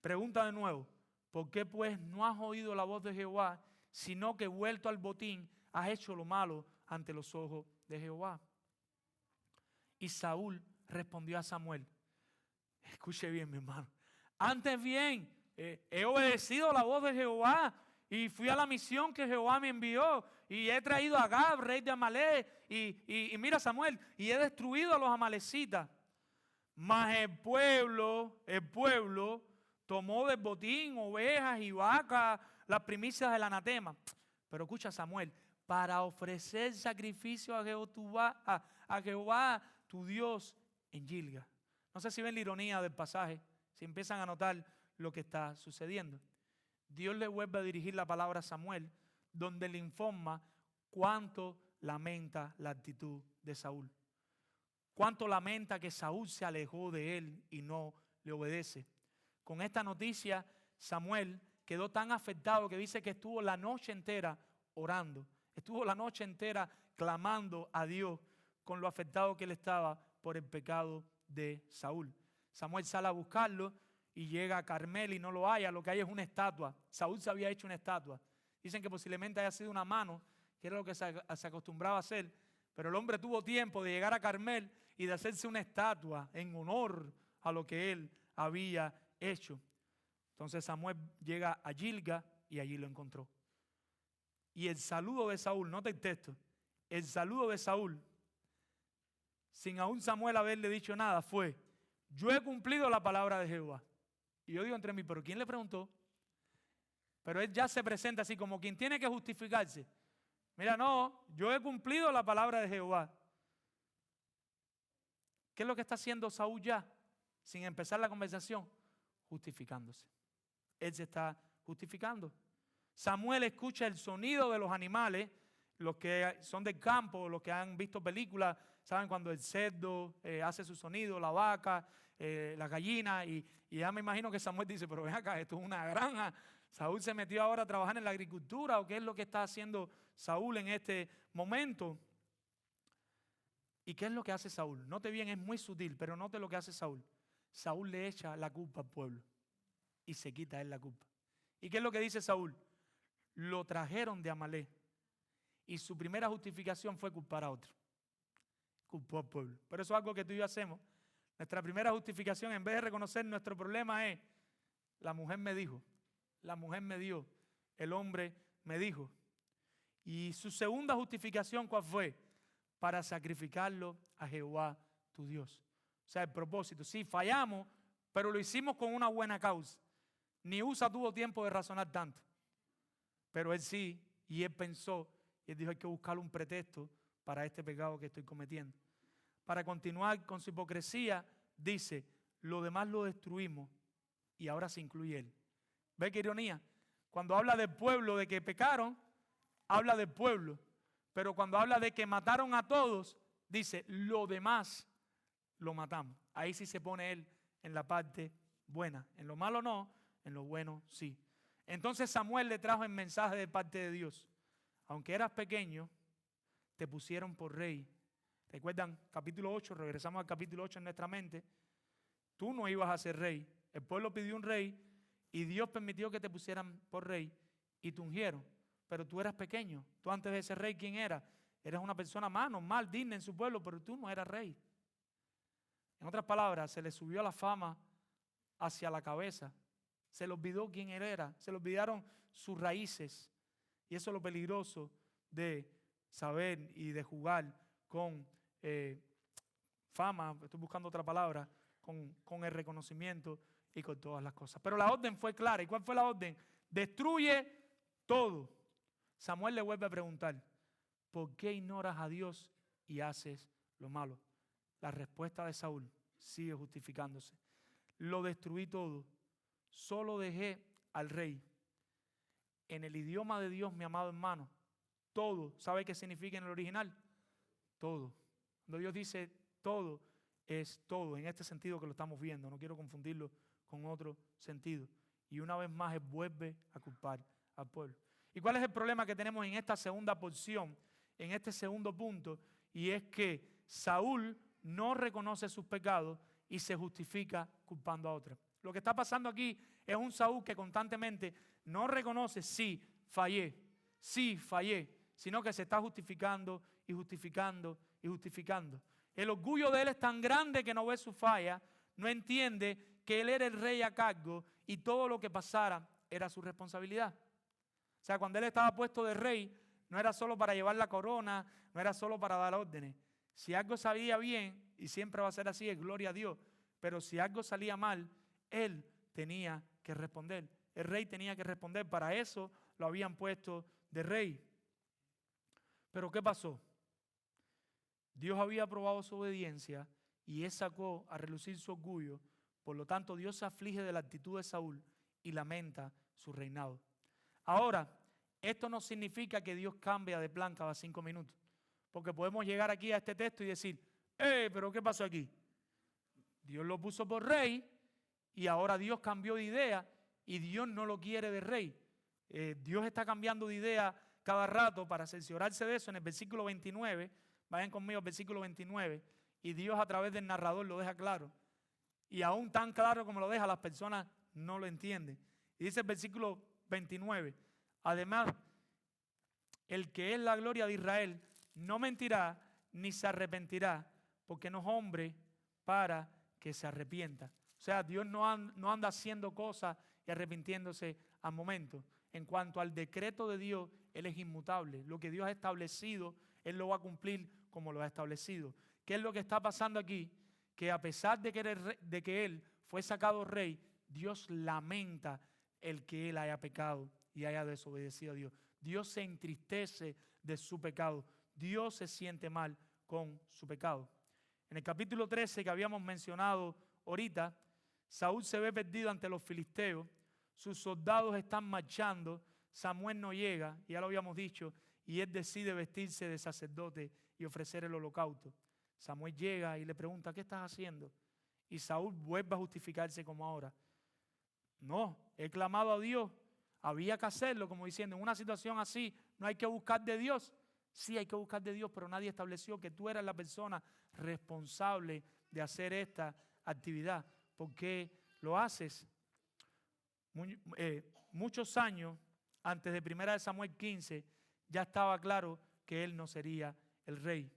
Pregunta de nuevo: ¿por qué pues no has oído la voz de Jehová, sino que vuelto al botín has hecho lo malo ante los ojos de Jehová? Y Saúl respondió a Samuel: escuche bien, mi hermano, antes bien he obedecido la voz de Jehová y fui a la misión que Jehová me envió, y he traído a Agag, rey de Amalek, y mira, Samuel, y he destruido a los amalecitas. Mas el pueblo tomó del botín ovejas y vacas, las primicias del anatema. Pero escucha, Samuel, para ofrecer sacrificio a Jehová tu Dios en Gilgal. No sé si ven la ironía del pasaje, si empiezan a notar lo que está sucediendo. Dios le vuelve a dirigir la palabra a Samuel, donde le informa cuánto lamenta la actitud de Saúl. Cuánto lamenta que Saúl se alejó de él y no le obedece. Con esta noticia, Samuel quedó tan afectado que dice que estuvo la noche entera orando. Estuvo la noche entera clamando a Dios con lo afectado que él estaba por el pecado de Saúl. Samuel sale a buscarlo y llega a Carmel y no lo halla. Lo que hay es una estatua. Saúl se había hecho una estatua. Dicen que posiblemente haya sido una mano, que era lo que se acostumbraba a hacer. Pero el hombre tuvo tiempo de llegar a Carmel y de hacerse una estatua en honor a lo que él había hecho. Entonces Samuel llega a Gilgal y allí lo encontró. Y el saludo de Saúl, nota el texto, el saludo de Saúl, sin aún Samuel haberle dicho nada, fue: yo he cumplido la palabra de Jehová. Y yo digo entre mí, ¿pero quién le preguntó? Pero él ya se presenta así como quien tiene que justificarse. Mira, no, yo he cumplido la palabra de Jehová. ¿Qué es lo que está haciendo Saúl ya? Sin empezar la conversación, justificándose. Él se está justificando. Samuel escucha el sonido de los animales, los que son del campo, los que han visto películas, saben cuando el cerdo hace su sonido, la vaca, la gallina, y ya me imagino que Samuel dice: pero ven acá, esto es una granja. Saúl se metió ahora a trabajar en la agricultura, ¿o qué es lo que está haciendo Saúl en este momento? ¿Y qué es lo que hace Saúl? Note bien, es muy sutil, pero note lo que hace Saúl. Saúl le echa la culpa al pueblo y se quita él la culpa. ¿Y qué es lo que dice Saúl? Lo trajeron de Amalek y su primera justificación fue culpar a otro. Culpó al pueblo. Pero eso es algo que tú y yo hacemos. Nuestra primera justificación, en vez de reconocer nuestro problema, es: la mujer me dijo, la mujer me dio, el hombre me dijo. Y su segunda justificación, ¿cuál fue? Para sacrificarlo a Jehová tu Dios. O sea, el propósito: sí, fallamos, pero lo hicimos con una buena causa. Ni Usa tuvo tiempo de razonar tanto. Pero él sí, y él pensó, y él dijo: hay que buscar un pretexto para este pecado que estoy cometiendo. Para continuar con su hipocresía, dice: lo demás lo destruimos, y ahora se incluye él. ¿Ve qué ironía? Cuando habla del pueblo, de que pecaron, habla del pueblo. Pero cuando habla de que mataron a todos, dice: lo demás lo matamos. Ahí sí se pone él en la parte buena. En lo malo no, en lo bueno sí. Entonces Samuel le trajo el mensaje de parte de Dios. Aunque eras pequeño, te pusieron por rey. ¿Recuerdan? Capítulo 8, regresamos al capítulo 8 en nuestra mente. Tú no ibas a ser rey. El pueblo pidió un rey y Dios permitió que te pusieran por rey y te ungieron. Pero tú eras pequeño. Tú antes de ser rey, ¿quién eras? Eras una persona más normal, digna en su pueblo, pero tú no eras rey. En otras palabras, se le subió la fama hacia la cabeza. Se le olvidó quién él era. Se le olvidaron sus raíces. Y eso es lo peligroso de saber y de jugar con fama, estoy buscando otra palabra, con el reconocimiento y con todas las cosas. Pero la orden fue clara. ¿Y cuál fue la orden? Destruye todo. Samuel le vuelve a preguntar, ¿por qué ignoras a Dios y haces lo malo? La respuesta de Saúl sigue justificándose. Lo destruí todo. Solo dejé al rey. En el idioma de Dios, mi amado hermano, todo, ¿sabe qué significa en el original? Todo. Cuando Dios dice todo, es todo. En este sentido que lo estamos viendo. No quiero confundirlo con otro sentido. Y una vez más, Él vuelve a culpar al pueblo. ¿Y cuál es el problema que tenemos en esta segunda porción, en este segundo punto? Y es que Saúl no reconoce sus pecados y se justifica culpando a otros. Lo que está pasando aquí es un Saúl que constantemente no reconoce, sí, fallé, sino que se está justificando y justificando y justificando. El orgullo de él es tan grande que no ve su falla, no entiende que él era el rey a cargo y todo lo que pasara era su responsabilidad. O sea, cuando él estaba puesto de rey, no era solo para llevar la corona, no era solo para dar órdenes. Si algo salía bien, y siempre va a ser así, es gloria a Dios, pero si algo salía mal, él tenía que responder. El rey tenía que responder, para eso lo habían puesto de rey. Pero ¿qué pasó? Dios había aprobado su obediencia y él sacó a relucir su orgullo. Por lo tanto, Dios se aflige de la actitud de Saúl y lamenta su reinado. Ahora, esto no significa que Dios cambia de plan cada 5 minutos. Porque podemos llegar aquí a este texto y decir, pero ¿qué pasó aquí? Dios lo puso por rey y ahora Dios cambió de idea y Dios no lo quiere de rey. Dios está cambiando de idea cada rato para cerciorarse de eso. En el versículo 29, vayan conmigo al versículo 29, y Dios a través del narrador lo deja claro. Y aún tan claro como lo deja, las personas no lo entienden. Y dice el versículo 29, además, el que es la gloria de Israel no mentirá ni se arrepentirá, porque no es hombre para que se arrepienta. O sea, Dios no anda haciendo cosas y arrepintiéndose al momento. En cuanto al decreto de Dios, Él es inmutable. Lo que Dios ha establecido, Él lo va a cumplir como lo ha establecido. ¿Qué es lo que está pasando aquí? Que a pesar de que Él fue sacado rey, Dios lamenta el que Él haya pecado y haya desobedecido a Dios. Dios se entristece de su pecado. Dios se siente mal con su pecado. En el capítulo 13 que habíamos mencionado ahorita, Saúl se ve perdido ante los filisteos. Sus soldados están marchando. Samuel no llega, ya lo habíamos dicho, y él decide vestirse de sacerdote y ofrecer el holocausto. Samuel llega y le pregunta, ¿qué estás haciendo? Y Saúl vuelve a justificarse como ahora. No, he clamado a Dios. Había que hacerlo, como diciendo, en una situación así no hay que buscar de Dios. Sí hay que buscar de Dios, pero nadie estableció que tú eras la persona responsable de hacer esta actividad. ¿Por qué lo haces? Muchos años antes de 1 Samuel 15 ya estaba claro que él no sería el rey.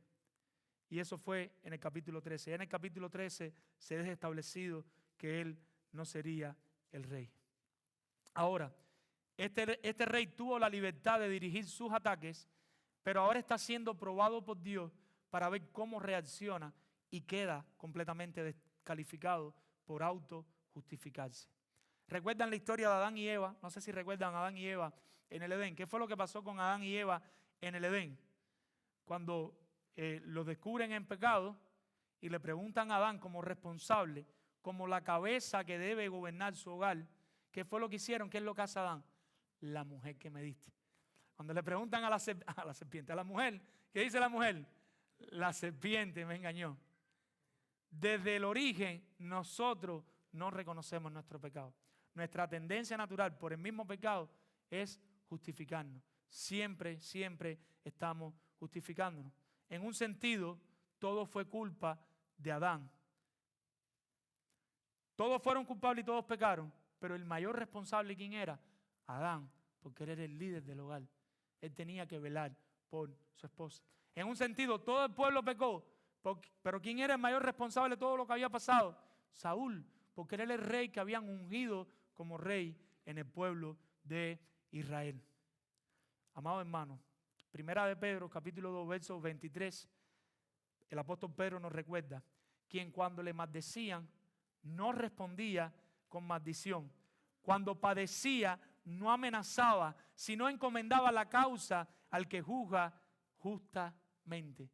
Y eso fue en el capítulo 13. En el capítulo 13 se deja establecido que él no sería el rey. Ahora, este rey tuvo la libertad de dirigir sus ataques, pero ahora está siendo probado por Dios para ver cómo reacciona y queda completamente descalificado por autojustificarse. ¿Recuerdan la historia de Adán y Eva? No sé si recuerdan a Adán y Eva en el Edén. ¿Qué fue lo que pasó con Adán y Eva en el Edén? Cuando lo descubren en pecado y le preguntan a Adán como responsable, como la cabeza que debe gobernar su hogar, ¿qué fue lo que hicieron? ¿Qué es lo que hace Adán? La mujer que me diste. Cuando le preguntan a la serpiente, a la mujer, ¿qué dice la mujer? La serpiente me engañó. Desde el origen nosotros no reconocemos nuestro pecado. nuestra tendencia natural por el mismo pecado es justificarnos. Siempre, siempre estamos justificándonos. En un sentido, todo fue culpa de Adán. Todos fueron culpables y todos pecaron, pero el mayor responsable, ¿quién era? Adán, porque él era el líder del hogar. Él tenía que velar por su esposa. En un sentido, todo el pueblo pecó, pero ¿quién era el mayor responsable de todo lo que había pasado? Saúl, porque él era el rey que habían ungido como rey en el pueblo de Israel. Amado hermano, Primera de Pedro, capítulo 2, verso 23, el apóstol Pedro nos recuerda, quien cuando le maldecían no respondía con maldición. Cuando padecía no amenazaba, sino encomendaba la causa al que juzga justamente.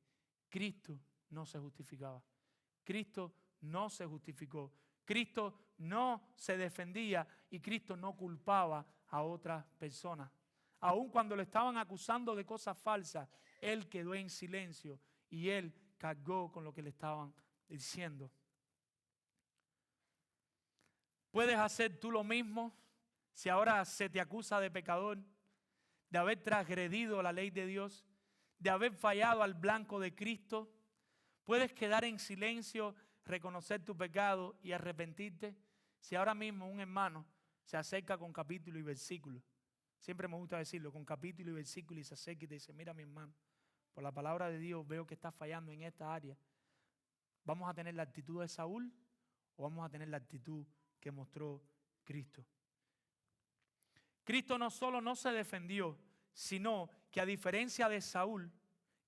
Cristo no se justificaba. Cristo no se justificó. Cristo no se defendía y Cristo no culpaba a otras personas. Aun cuando lo estaban acusando de cosas falsas, Él quedó en silencio y Él cargó con lo que le estaban diciendo. ¿Puedes hacer tú lo mismo si ahora se te acusa de pecador, de haber transgredido la ley de Dios, de haber fallado al blanco de Cristo? ¿Puedes quedar en silencio, reconocer tu pecado y arrepentirte? Si ahora mismo un hermano se acerca con capítulo y versículo, siempre me gusta decirlo, con capítulo y versículo, y se acerca y te dice, mira mi hermano, por la palabra de Dios veo que estás fallando en esta área. ¿Vamos a tener la actitud de Saúl o vamos a tener la actitud que mostró Cristo? Cristo no solo no se defendió, sino que a diferencia de Saúl,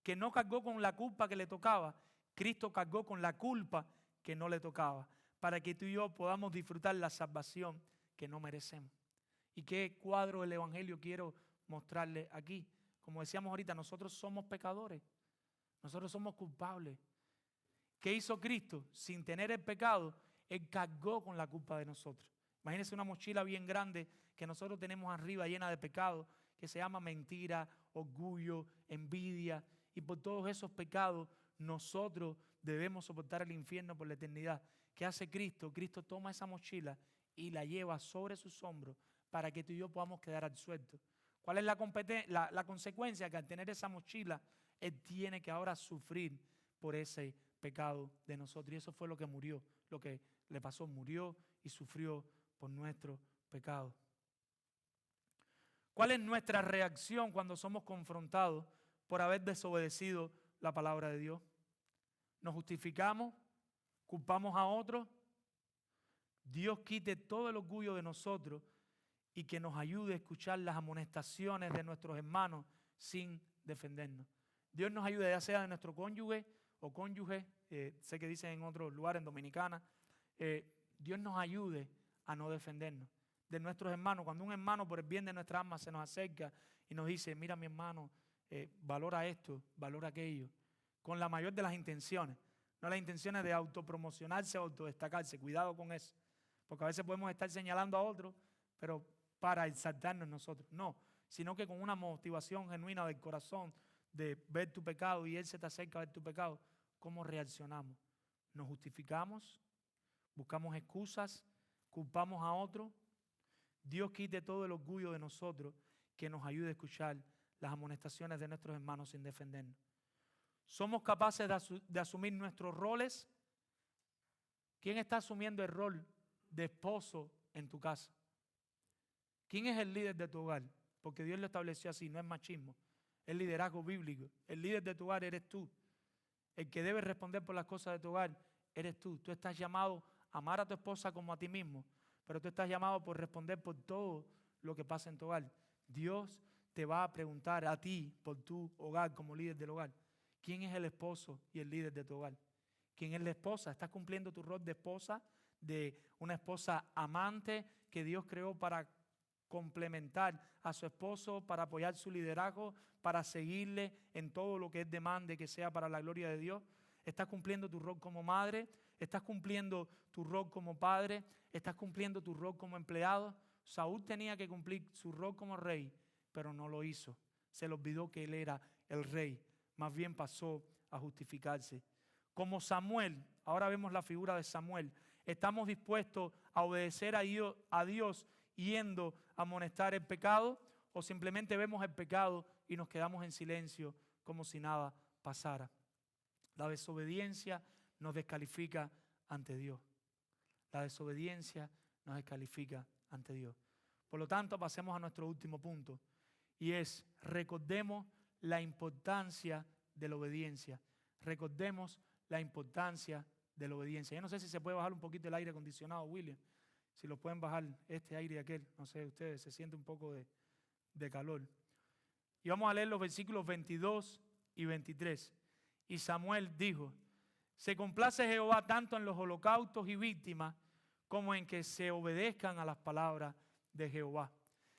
que no cargó con la culpa que le tocaba, Cristo cargó con la culpa que no le tocaba, para que tú y yo podamos disfrutar la salvación que no merecemos. ¿Y qué cuadro del Evangelio quiero mostrarle aquí? Como decíamos ahorita, nosotros somos pecadores, nosotros somos culpables. ¿Qué hizo Cristo? Sin tener el pecado, Él cargó con la culpa de nosotros. Imagínense una mochila bien grande que nosotros tenemos arriba llena de pecado, que se llama mentira, orgullo, envidia. Y por todos esos pecados nosotros debemos soportar el infierno por la eternidad. ¿Qué hace Cristo? Cristo toma esa mochila y la lleva sobre sus hombros para que tú y yo podamos quedar absueltos. ¿Cuál es la consecuencia? Que al tener esa mochila, Él tiene que ahora sufrir por ese pecado de nosotros. Y eso fue lo que murió, lo que le pasó, murió y sufrió por nuestro pecado. ¿Cuál es nuestra reacción cuando somos confrontados por haber desobedecido la palabra de Dios? ¿Nos justificamos? ¿Culpamos a otros? Dios quite todo el orgullo de nosotros y que nos ayude a escuchar las amonestaciones de nuestros hermanos sin defendernos. Dios nos ayude, ya sea de nuestro cónyuge o cónyuge, sé que dicen en otros lugares, en Dominicana, Dios nos ayude a no defendernos. De nuestros hermanos, cuando un hermano por el bien de nuestra alma se nos acerca y nos dice, mira mi hermano, valora esto, valora aquello, con la mayor de las intenciones, no las intenciones de autopromocionarse o autodestacarse, cuidado con eso, porque a veces podemos estar señalando a otros, pero para exaltarnos nosotros, no, sino que con una motivación genuina del corazón de ver tu pecado y Él se te acerca a ver tu pecado, ¿cómo reaccionamos? ¿Nos justificamos? ¿Buscamos excusas? ¿Culpamos a otro? Dios quite todo el orgullo de nosotros, que nos ayude a escuchar las amonestaciones de nuestros hermanos sin defendernos. ¿Somos capaces de asumir nuestros roles? ¿Quién está asumiendo el rol de esposo en tu casa? ¿Quién es el líder de tu hogar? Porque Dios lo estableció así, no es machismo, es liderazgo bíblico. El líder de tu hogar eres tú. El que debe responder por las cosas de tu hogar eres tú. Tú estás llamado a amar a tu esposa como a ti mismo, pero tú estás llamado por responder por todo lo que pasa en tu hogar. Dios te va a preguntar a ti por tu hogar como líder del hogar. ¿Quién es el esposo y el líder de tu hogar? ¿Quién es la esposa? ¿Estás cumpliendo tu rol de esposa, de una esposa amante que Dios creó para complementar a su esposo, para apoyar su liderazgo, para seguirle en todo lo que él demande que sea para la gloria de Dios? ¿Estás cumpliendo tu rol como madre? ¿Estás cumpliendo tu rol como padre? ¿Estás cumpliendo tu rol como empleado? Saúl tenía que cumplir su rol como rey, pero no lo hizo. Se le olvidó que él era el rey. Más bien pasó a justificarse. Como Samuel, ahora vemos la figura de Samuel. ¿Estamos dispuestos a obedecer a Dios yendo a amonestar el pecado? ¿O simplemente vemos el pecado y nos quedamos en silencio como si nada pasara? La desobediencia nos descalifica ante Dios. La desobediencia nos descalifica ante Dios. Por lo tanto, pasemos a nuestro último punto, y es: recordemos la importancia de la obediencia. Recordemos la importancia de la obediencia. Yo no sé si se puede bajar un poquito el aire acondicionado, William. Si lo pueden bajar, este aire y aquel. No sé, ustedes, se siente un poco de calor. Y vamos a leer los versículos 22 y 23. Y Samuel dijo: se complace Jehová tanto en los holocaustos y víctimas como en que se obedezcan a las palabras de Jehová.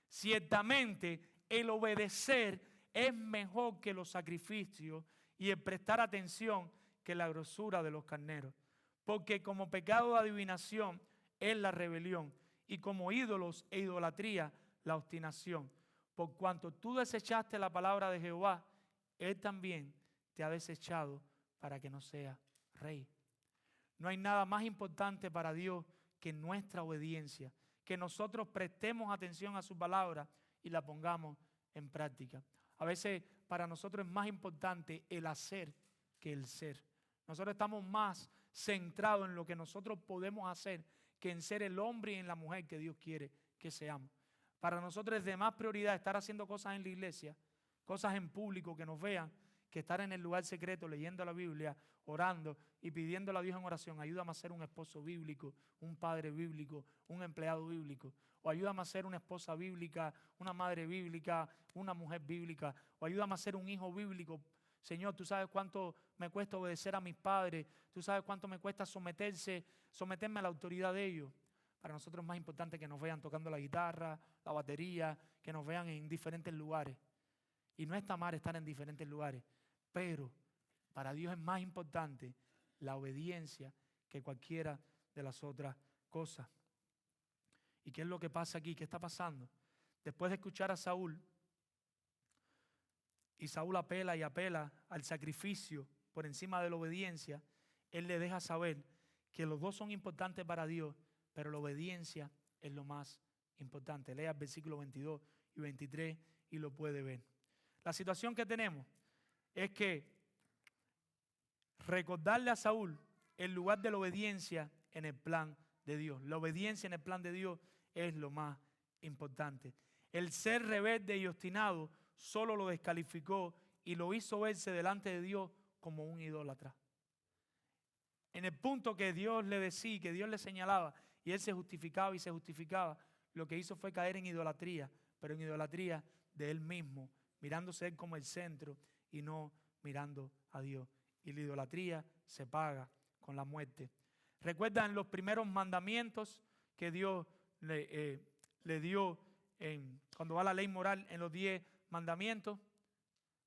Ciertamente el obedecer es mejor que los sacrificios y el prestar atención que la grosura de los carneros. Porque como pecado de adivinación es la rebelión, y como ídolos e idolatría la obstinación. Por cuanto tú desechaste la palabra de Jehová, Él también te ha desechado para que no seas rey. No hay nada más importante para Dios que nuestra obediencia, que nosotros prestemos atención a su palabra y la pongamos en práctica. A veces para nosotros es más importante el hacer que el ser. Nosotros estamos más centrados en lo que nosotros podemos hacer que en ser el hombre y en la mujer que Dios quiere que seamos. Para nosotros es de más prioridad estar haciendo cosas en la iglesia, cosas en público que nos vean, que estar en el lugar secreto leyendo la Biblia, orando y pidiéndole a Dios en oración: ayúdame a ser un esposo bíblico, un padre bíblico, un empleado bíblico. O ayúdame a ser una esposa bíblica, una madre bíblica, una mujer bíblica. O ayúdame a ser un hijo bíblico. Señor, tú sabes cuánto me cuesta obedecer a mis padres. Tú sabes cuánto me cuesta someterme a la autoridad de ellos. Para nosotros es más importante que nos vean tocando la guitarra, la batería, que nos vean en diferentes lugares. Y no está mal estar en diferentes lugares, pero para Dios es más importante la obediencia que cualquiera de las otras cosas. ¿Y qué es lo que pasa aquí? ¿Qué está pasando? Después de escuchar a Saúl, y Saúl apela y apela al sacrificio por encima de la obediencia, él le deja saber que los dos son importantes para Dios, pero la obediencia es lo más importante. Lea el versículo 22 y 23 y lo puede ver. La situación que tenemos es que recordarle a Saúl el lugar de la obediencia en el plan de Dios. La obediencia en el plan de Dios es lo más importante. El ser rebelde y obstinado solo lo descalificó y lo hizo verse delante de Dios como un idólatra. En el punto que Dios le decía, que Dios le señalaba, y él se justificaba, lo que hizo fue caer en idolatría, pero en idolatría de él mismo, mirándose él como el centro y no mirando a Dios. Y la idolatría se paga con la muerte. ¿Recuerdan los primeros mandamientos que Dios le dio cuando va la ley moral en los 10 mandamientos?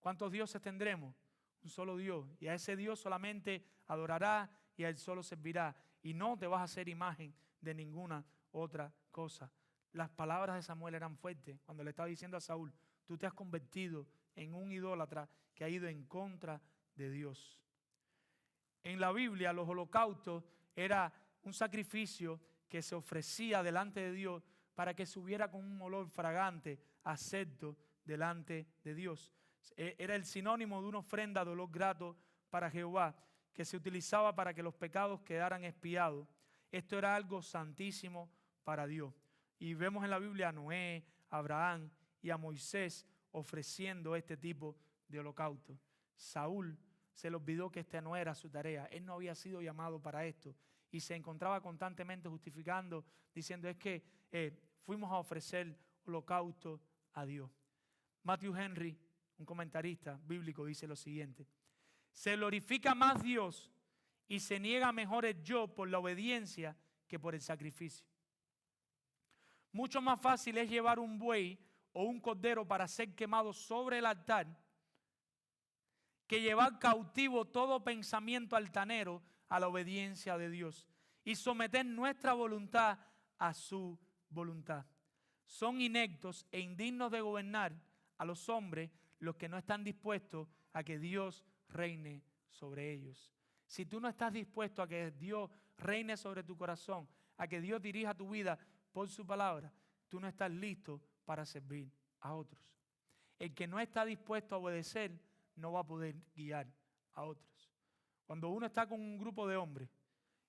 ¿Cuántos dioses tendremos? Un solo Dios. Y a ese Dios solamente adorarás y a él solo servirá. Y no te vas a hacer imagen de ninguna otra cosa. Las palabras de Samuel eran fuertes cuando le estaba diciendo a Saúl: tú te has convertido en un idólatra que ha ido en contra de Dios. En la Biblia, los holocaustos era un sacrificio que se ofrecía delante de Dios para que subiera con un olor fragante, acepto delante de Dios. Era el sinónimo de una ofrenda de olor grato para Jehová, que se utilizaba para que los pecados quedaran expiados. Esto era algo santísimo para Dios. Y vemos en la Biblia a Noé, a Abraham y a Moisés ofreciendo este tipo de holocausto. Saúl se le olvidó que esta no era su tarea. Él no había sido llamado para esto. Y se encontraba constantemente justificando, diciendo: es que fuimos a ofrecer holocausto a Dios. Matthew Henry, un comentarista bíblico, dice lo siguiente: se glorifica más Dios y se niega mejor el yo por la obediencia que por el sacrificio. Mucho más fácil es llevar un buey o un cordero para ser quemado sobre el altar que llevar cautivo todo pensamiento altanero a la obediencia de Dios y someter nuestra voluntad a su voluntad. Son ineptos e indignos de gobernar a los hombres los que no están dispuestos a que Dios reine sobre ellos. Si tú no estás dispuesto a que Dios reine sobre tu corazón, a que Dios dirija tu vida por su palabra, tú no estás listo para servir a otros. El que no está dispuesto a obedecer no va a poder guiar a otros. Cuando uno está con un grupo de hombres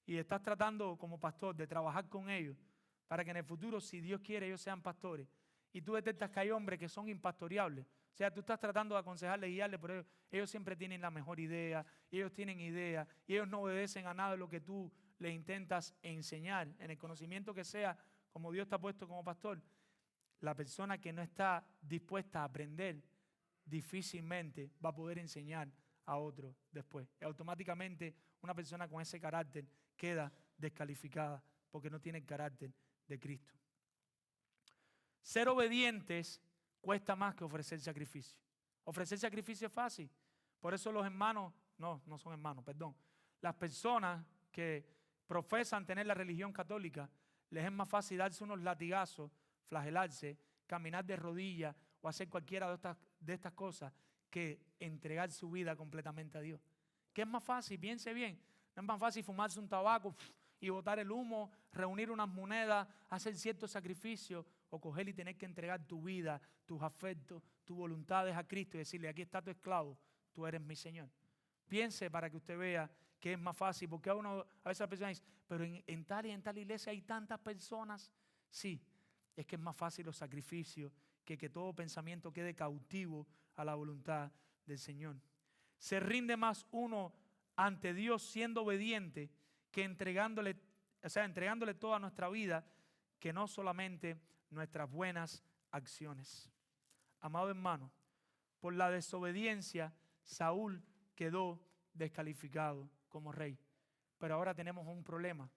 y estás tratando como pastor de trabajar con ellos para que en el futuro, si Dios quiere, ellos sean pastores, y tú detectas que hay hombres que son impastoreables, o sea, tú estás tratando de aconsejarles, guiarles, pero ellos siempre tienen la mejor idea, y ellos tienen idea, y ellos no obedecen a nada de lo que tú les intentas enseñar, en el conocimiento que sea, como Dios te ha puesto como pastor. La persona que no está dispuesta a aprender difícilmente va a poder enseñar a otro después. Y automáticamente una persona con ese carácter queda descalificada porque no tiene el carácter de Cristo. Ser obedientes cuesta más que ofrecer sacrificio. Ofrecer sacrificio es fácil. Por eso los hermanos, no son hermanos, perdón. Las personas que profesan tener la religión católica, les es más fácil darse unos latigazos, flagelarse, caminar de rodillas o hacer cualquiera de estas cosas que entregar su vida completamente a Dios. ¿Qué es más fácil? Piense bien. No es más fácil fumarse un tabaco y botar el humo, reunir unas monedas, hacer ciertos sacrificios o coger y tener que entregar tu vida, tus afectos, tus voluntades a Cristo y decirle: aquí está tu esclavo, tú eres mi Señor. Piense para que usted vea que es más fácil, porque a veces la persona dice: pero en tal y en tal iglesia hay tantas personas. Sí, es que es más fácil los sacrificios que todo pensamiento quede cautivo a la voluntad del Señor. Se rinde más uno ante Dios siendo obediente que entregándole toda nuestra vida, que no solamente nuestras buenas acciones. Amado hermano, por la desobediencia Saúl quedó descalificado como rey. Pero ahora tenemos un problema.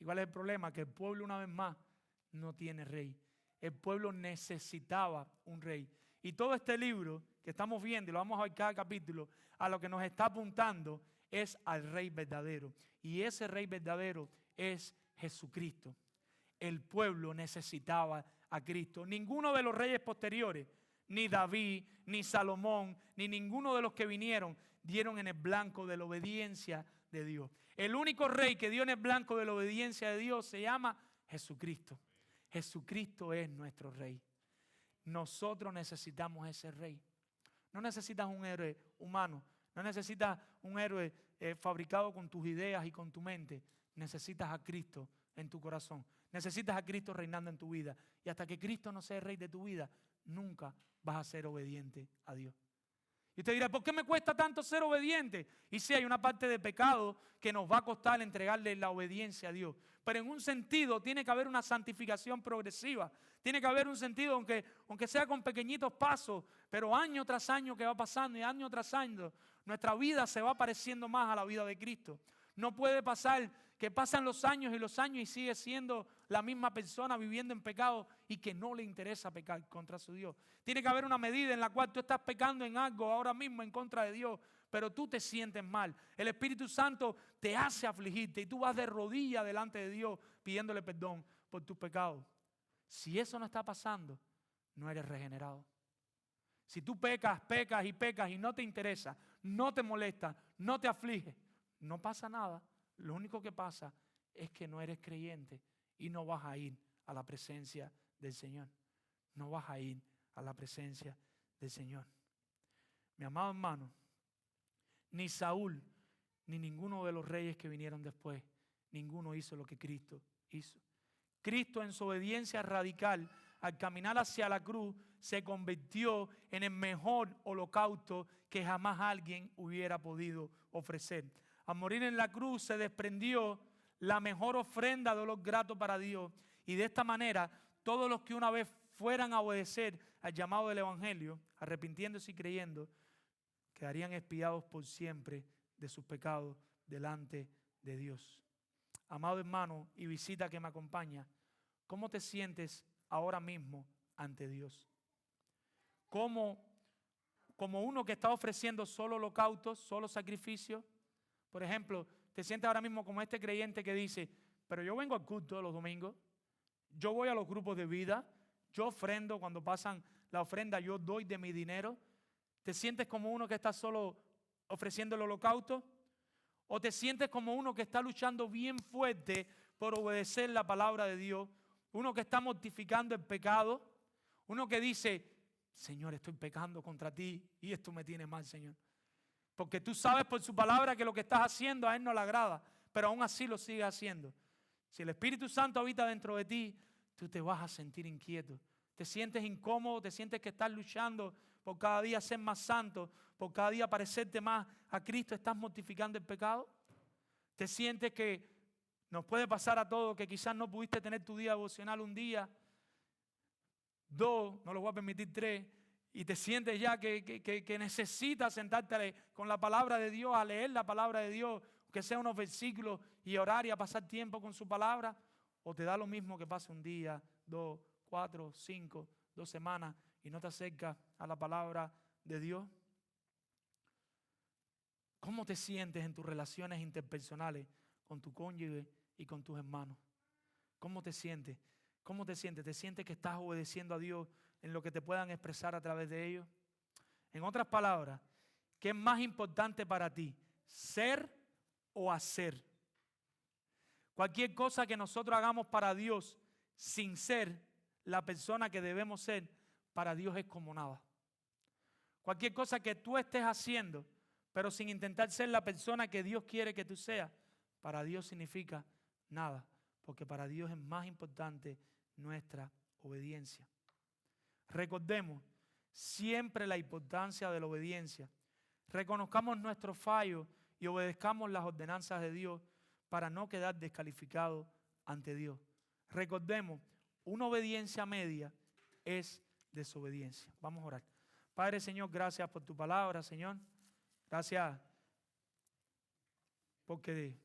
¿Y cuál es el problema? Que el pueblo, una vez más, no tiene rey. El pueblo necesitaba un rey. Y todo este libro que estamos viendo, y lo vamos a ver cada capítulo, a lo que nos está apuntando es al rey verdadero. Y ese rey verdadero es Jesucristo. El pueblo necesitaba a Cristo. Ninguno de los reyes posteriores, ni David, ni Salomón, ni ninguno de los que vinieron, dieron en el blanco de la obediencia de Dios. El único rey que dio en el blanco de la obediencia de Dios se llama Jesucristo. Jesucristo es nuestro rey. Nosotros necesitamos ese rey. No necesitas un héroe humano. No necesitas un héroe fabricado con tus ideas y con tu mente. Necesitas a Cristo en tu corazón. Necesitas a Cristo reinando en tu vida. Y hasta que Cristo no sea el rey de tu vida, nunca vas a ser obediente a Dios. Y usted dirá: ¿por qué me cuesta tanto ser obediente? Y sí, hay una parte de pecado que nos va a costar entregarle la obediencia a Dios. Pero en un sentido tiene que haber una santificación progresiva. Tiene que haber un sentido, aunque sea con pequeñitos pasos, pero año tras año que va pasando y año tras año, nuestra vida se va pareciendo más a la vida de Cristo. No puede pasar que pasan los años y sigue siendo la misma persona viviendo en pecado y que no le interesa pecar contra su Dios. Tiene que haber una medida en la cual tú estás pecando en algo ahora mismo en contra de Dios, pero tú te sientes mal. El Espíritu Santo te hace afligirte y tú vas de rodillas delante de Dios pidiéndole perdón por tus pecados. Si eso no está pasando, no eres regenerado. Si tú pecas y no te interesa, no te molesta, no te aflige, no pasa nada. Lo único que pasa es que no eres creyente y no vas a ir a la presencia del Señor. No vas a ir a la presencia del Señor. Mi amado hermano, ni Saúl, ni ninguno de los reyes que vinieron después, ninguno hizo lo que Cristo hizo. Cristo, en su obediencia radical, al caminar hacia la cruz, se convirtió en el mejor holocausto que jamás alguien hubiera podido ofrecer. Al morir en la cruz se desprendió la mejor ofrenda de olor grato para Dios. Y de esta manera, todos los que una vez fueran a obedecer al llamado del Evangelio, arrepintiéndose y creyendo, quedarían expiados por siempre de sus pecados delante de Dios. Amado hermano y visita que me acompaña, ¿cómo te sientes ahora mismo ante Dios? Como uno que está ofreciendo solo holocaustos, solo sacrificios. Por ejemplo, te sientes ahora mismo como este creyente que dice: pero yo vengo al culto todos los domingos, yo voy a los grupos de vida, yo ofrendo cuando pasan la ofrenda, yo doy de mi dinero. ¿Te sientes como uno que está solo ofreciendo el holocausto? ¿O te sientes como uno que está luchando bien fuerte por obedecer la palabra de Dios? Uno que está mortificando el pecado. Uno que dice, Señor, estoy pecando contra ti y esto me tiene mal, Señor. Porque tú sabes por su palabra que lo que estás haciendo a Él no le agrada, pero aún así lo sigues haciendo. Si el Espíritu Santo habita dentro de ti, tú te vas a sentir inquieto. Te sientes incómodo, te sientes que estás luchando por cada día ser más santo, por cada día parecerte más a Cristo, estás mortificando el pecado. Te sientes que nos puede pasar a todos que quizás no pudiste tener tu día devocional un día, 2, no lo voy a permitir 3, y te sientes ya que necesitas sentarte con la palabra de Dios, a leer la palabra de Dios, que sea unos versículos y orar y a pasar tiempo con su palabra, o te da lo mismo que pase un día, 2, 4, 5, 2 semanas y no te acercas a la palabra de Dios. ¿Cómo te sientes en tus relaciones interpersonales con tu cónyuge y con tus hermanos? ¿Cómo te sientes? ¿Cómo te sientes? ¿Te sientes que estás obedeciendo a Dios en lo que te puedan expresar a través de ellos? En otras palabras, ¿qué es más importante para ti? ¿Ser o hacer? Cualquier cosa que nosotros hagamos para Dios sin ser la persona que debemos ser, para Dios es como nada. Cualquier cosa que tú estés haciendo, pero sin intentar ser la persona que Dios quiere que tú seas, para Dios significa nada. Porque para Dios es más importante nuestra obediencia. Recordemos siempre la importancia de la obediencia. Reconozcamos nuestros fallos y obedezcamos las ordenanzas de Dios para no quedar descalificados ante Dios. Recordemos, una obediencia media es desobediencia. Vamos a orar. Padre, Señor, gracias por tu palabra, Señor. Gracias porque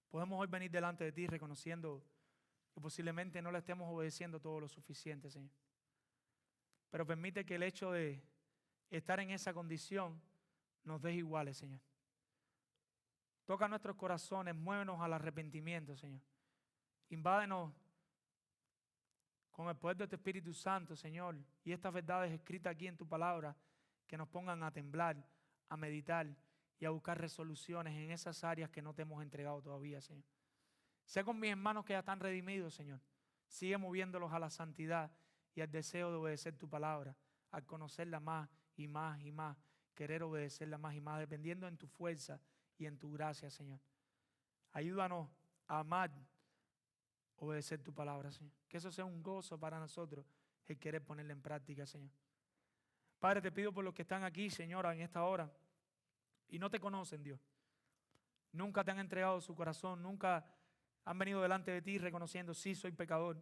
podemos hoy venir delante de ti reconociendo que posiblemente no le estemos obedeciendo todo lo suficiente, Señor. Pero permite que el hecho de estar en esa condición nos deje iguales, Señor. Toca nuestros corazones, muévenos al arrepentimiento, Señor. Invádenos con el poder de tu Espíritu Santo, Señor, y estas verdades escritas aquí en tu palabra, que nos pongan a temblar, a meditar y a buscar resoluciones en esas áreas que no te hemos entregado todavía, Señor. Sé con mis hermanos que ya están redimidos, Señor. Sigue moviéndolos a la santidad y al deseo de obedecer tu palabra, al conocerla más y más y más, querer obedecerla más y más, dependiendo en tu fuerza y en tu gracia, Señor. Ayúdanos a amar, obedecer tu palabra, Señor. Que eso sea un gozo para nosotros, el querer ponerla en práctica, Señor. Padre, te pido por los que están aquí, Señora, en esta hora, y no te conocen, Dios. Nunca te han entregado su corazón, nunca han venido delante de ti reconociendo, sí, soy pecador,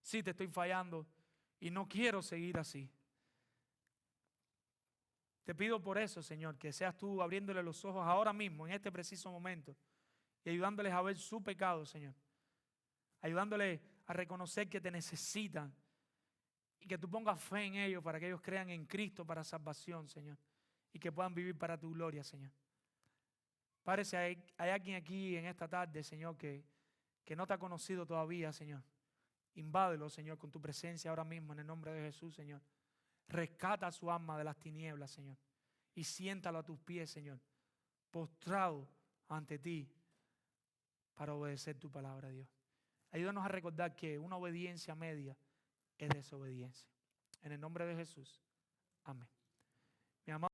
sí, te estoy fallando y no quiero seguir así. Te pido por eso, Señor, que seas tú abriéndole los ojos ahora mismo, en este preciso momento, y ayudándoles a ver su pecado, Señor. Ayudándoles a reconocer que te necesitan y que tú pongas fe en ellos para que ellos crean en Cristo para salvación, Señor, y que puedan vivir para tu gloria, Señor. Padre, si hay alguien aquí en esta tarde, Señor, que no te ha conocido todavía, Señor, invádelo, Señor, con tu presencia ahora mismo en el nombre de Jesús, Señor. Rescata su alma de las tinieblas, Señor, y siéntalo a tus pies, Señor, postrado ante ti para obedecer tu palabra, Dios. Ayúdanos a recordar que una obediencia media es desobediencia. En el nombre de Jesús. Amén. Mi amado.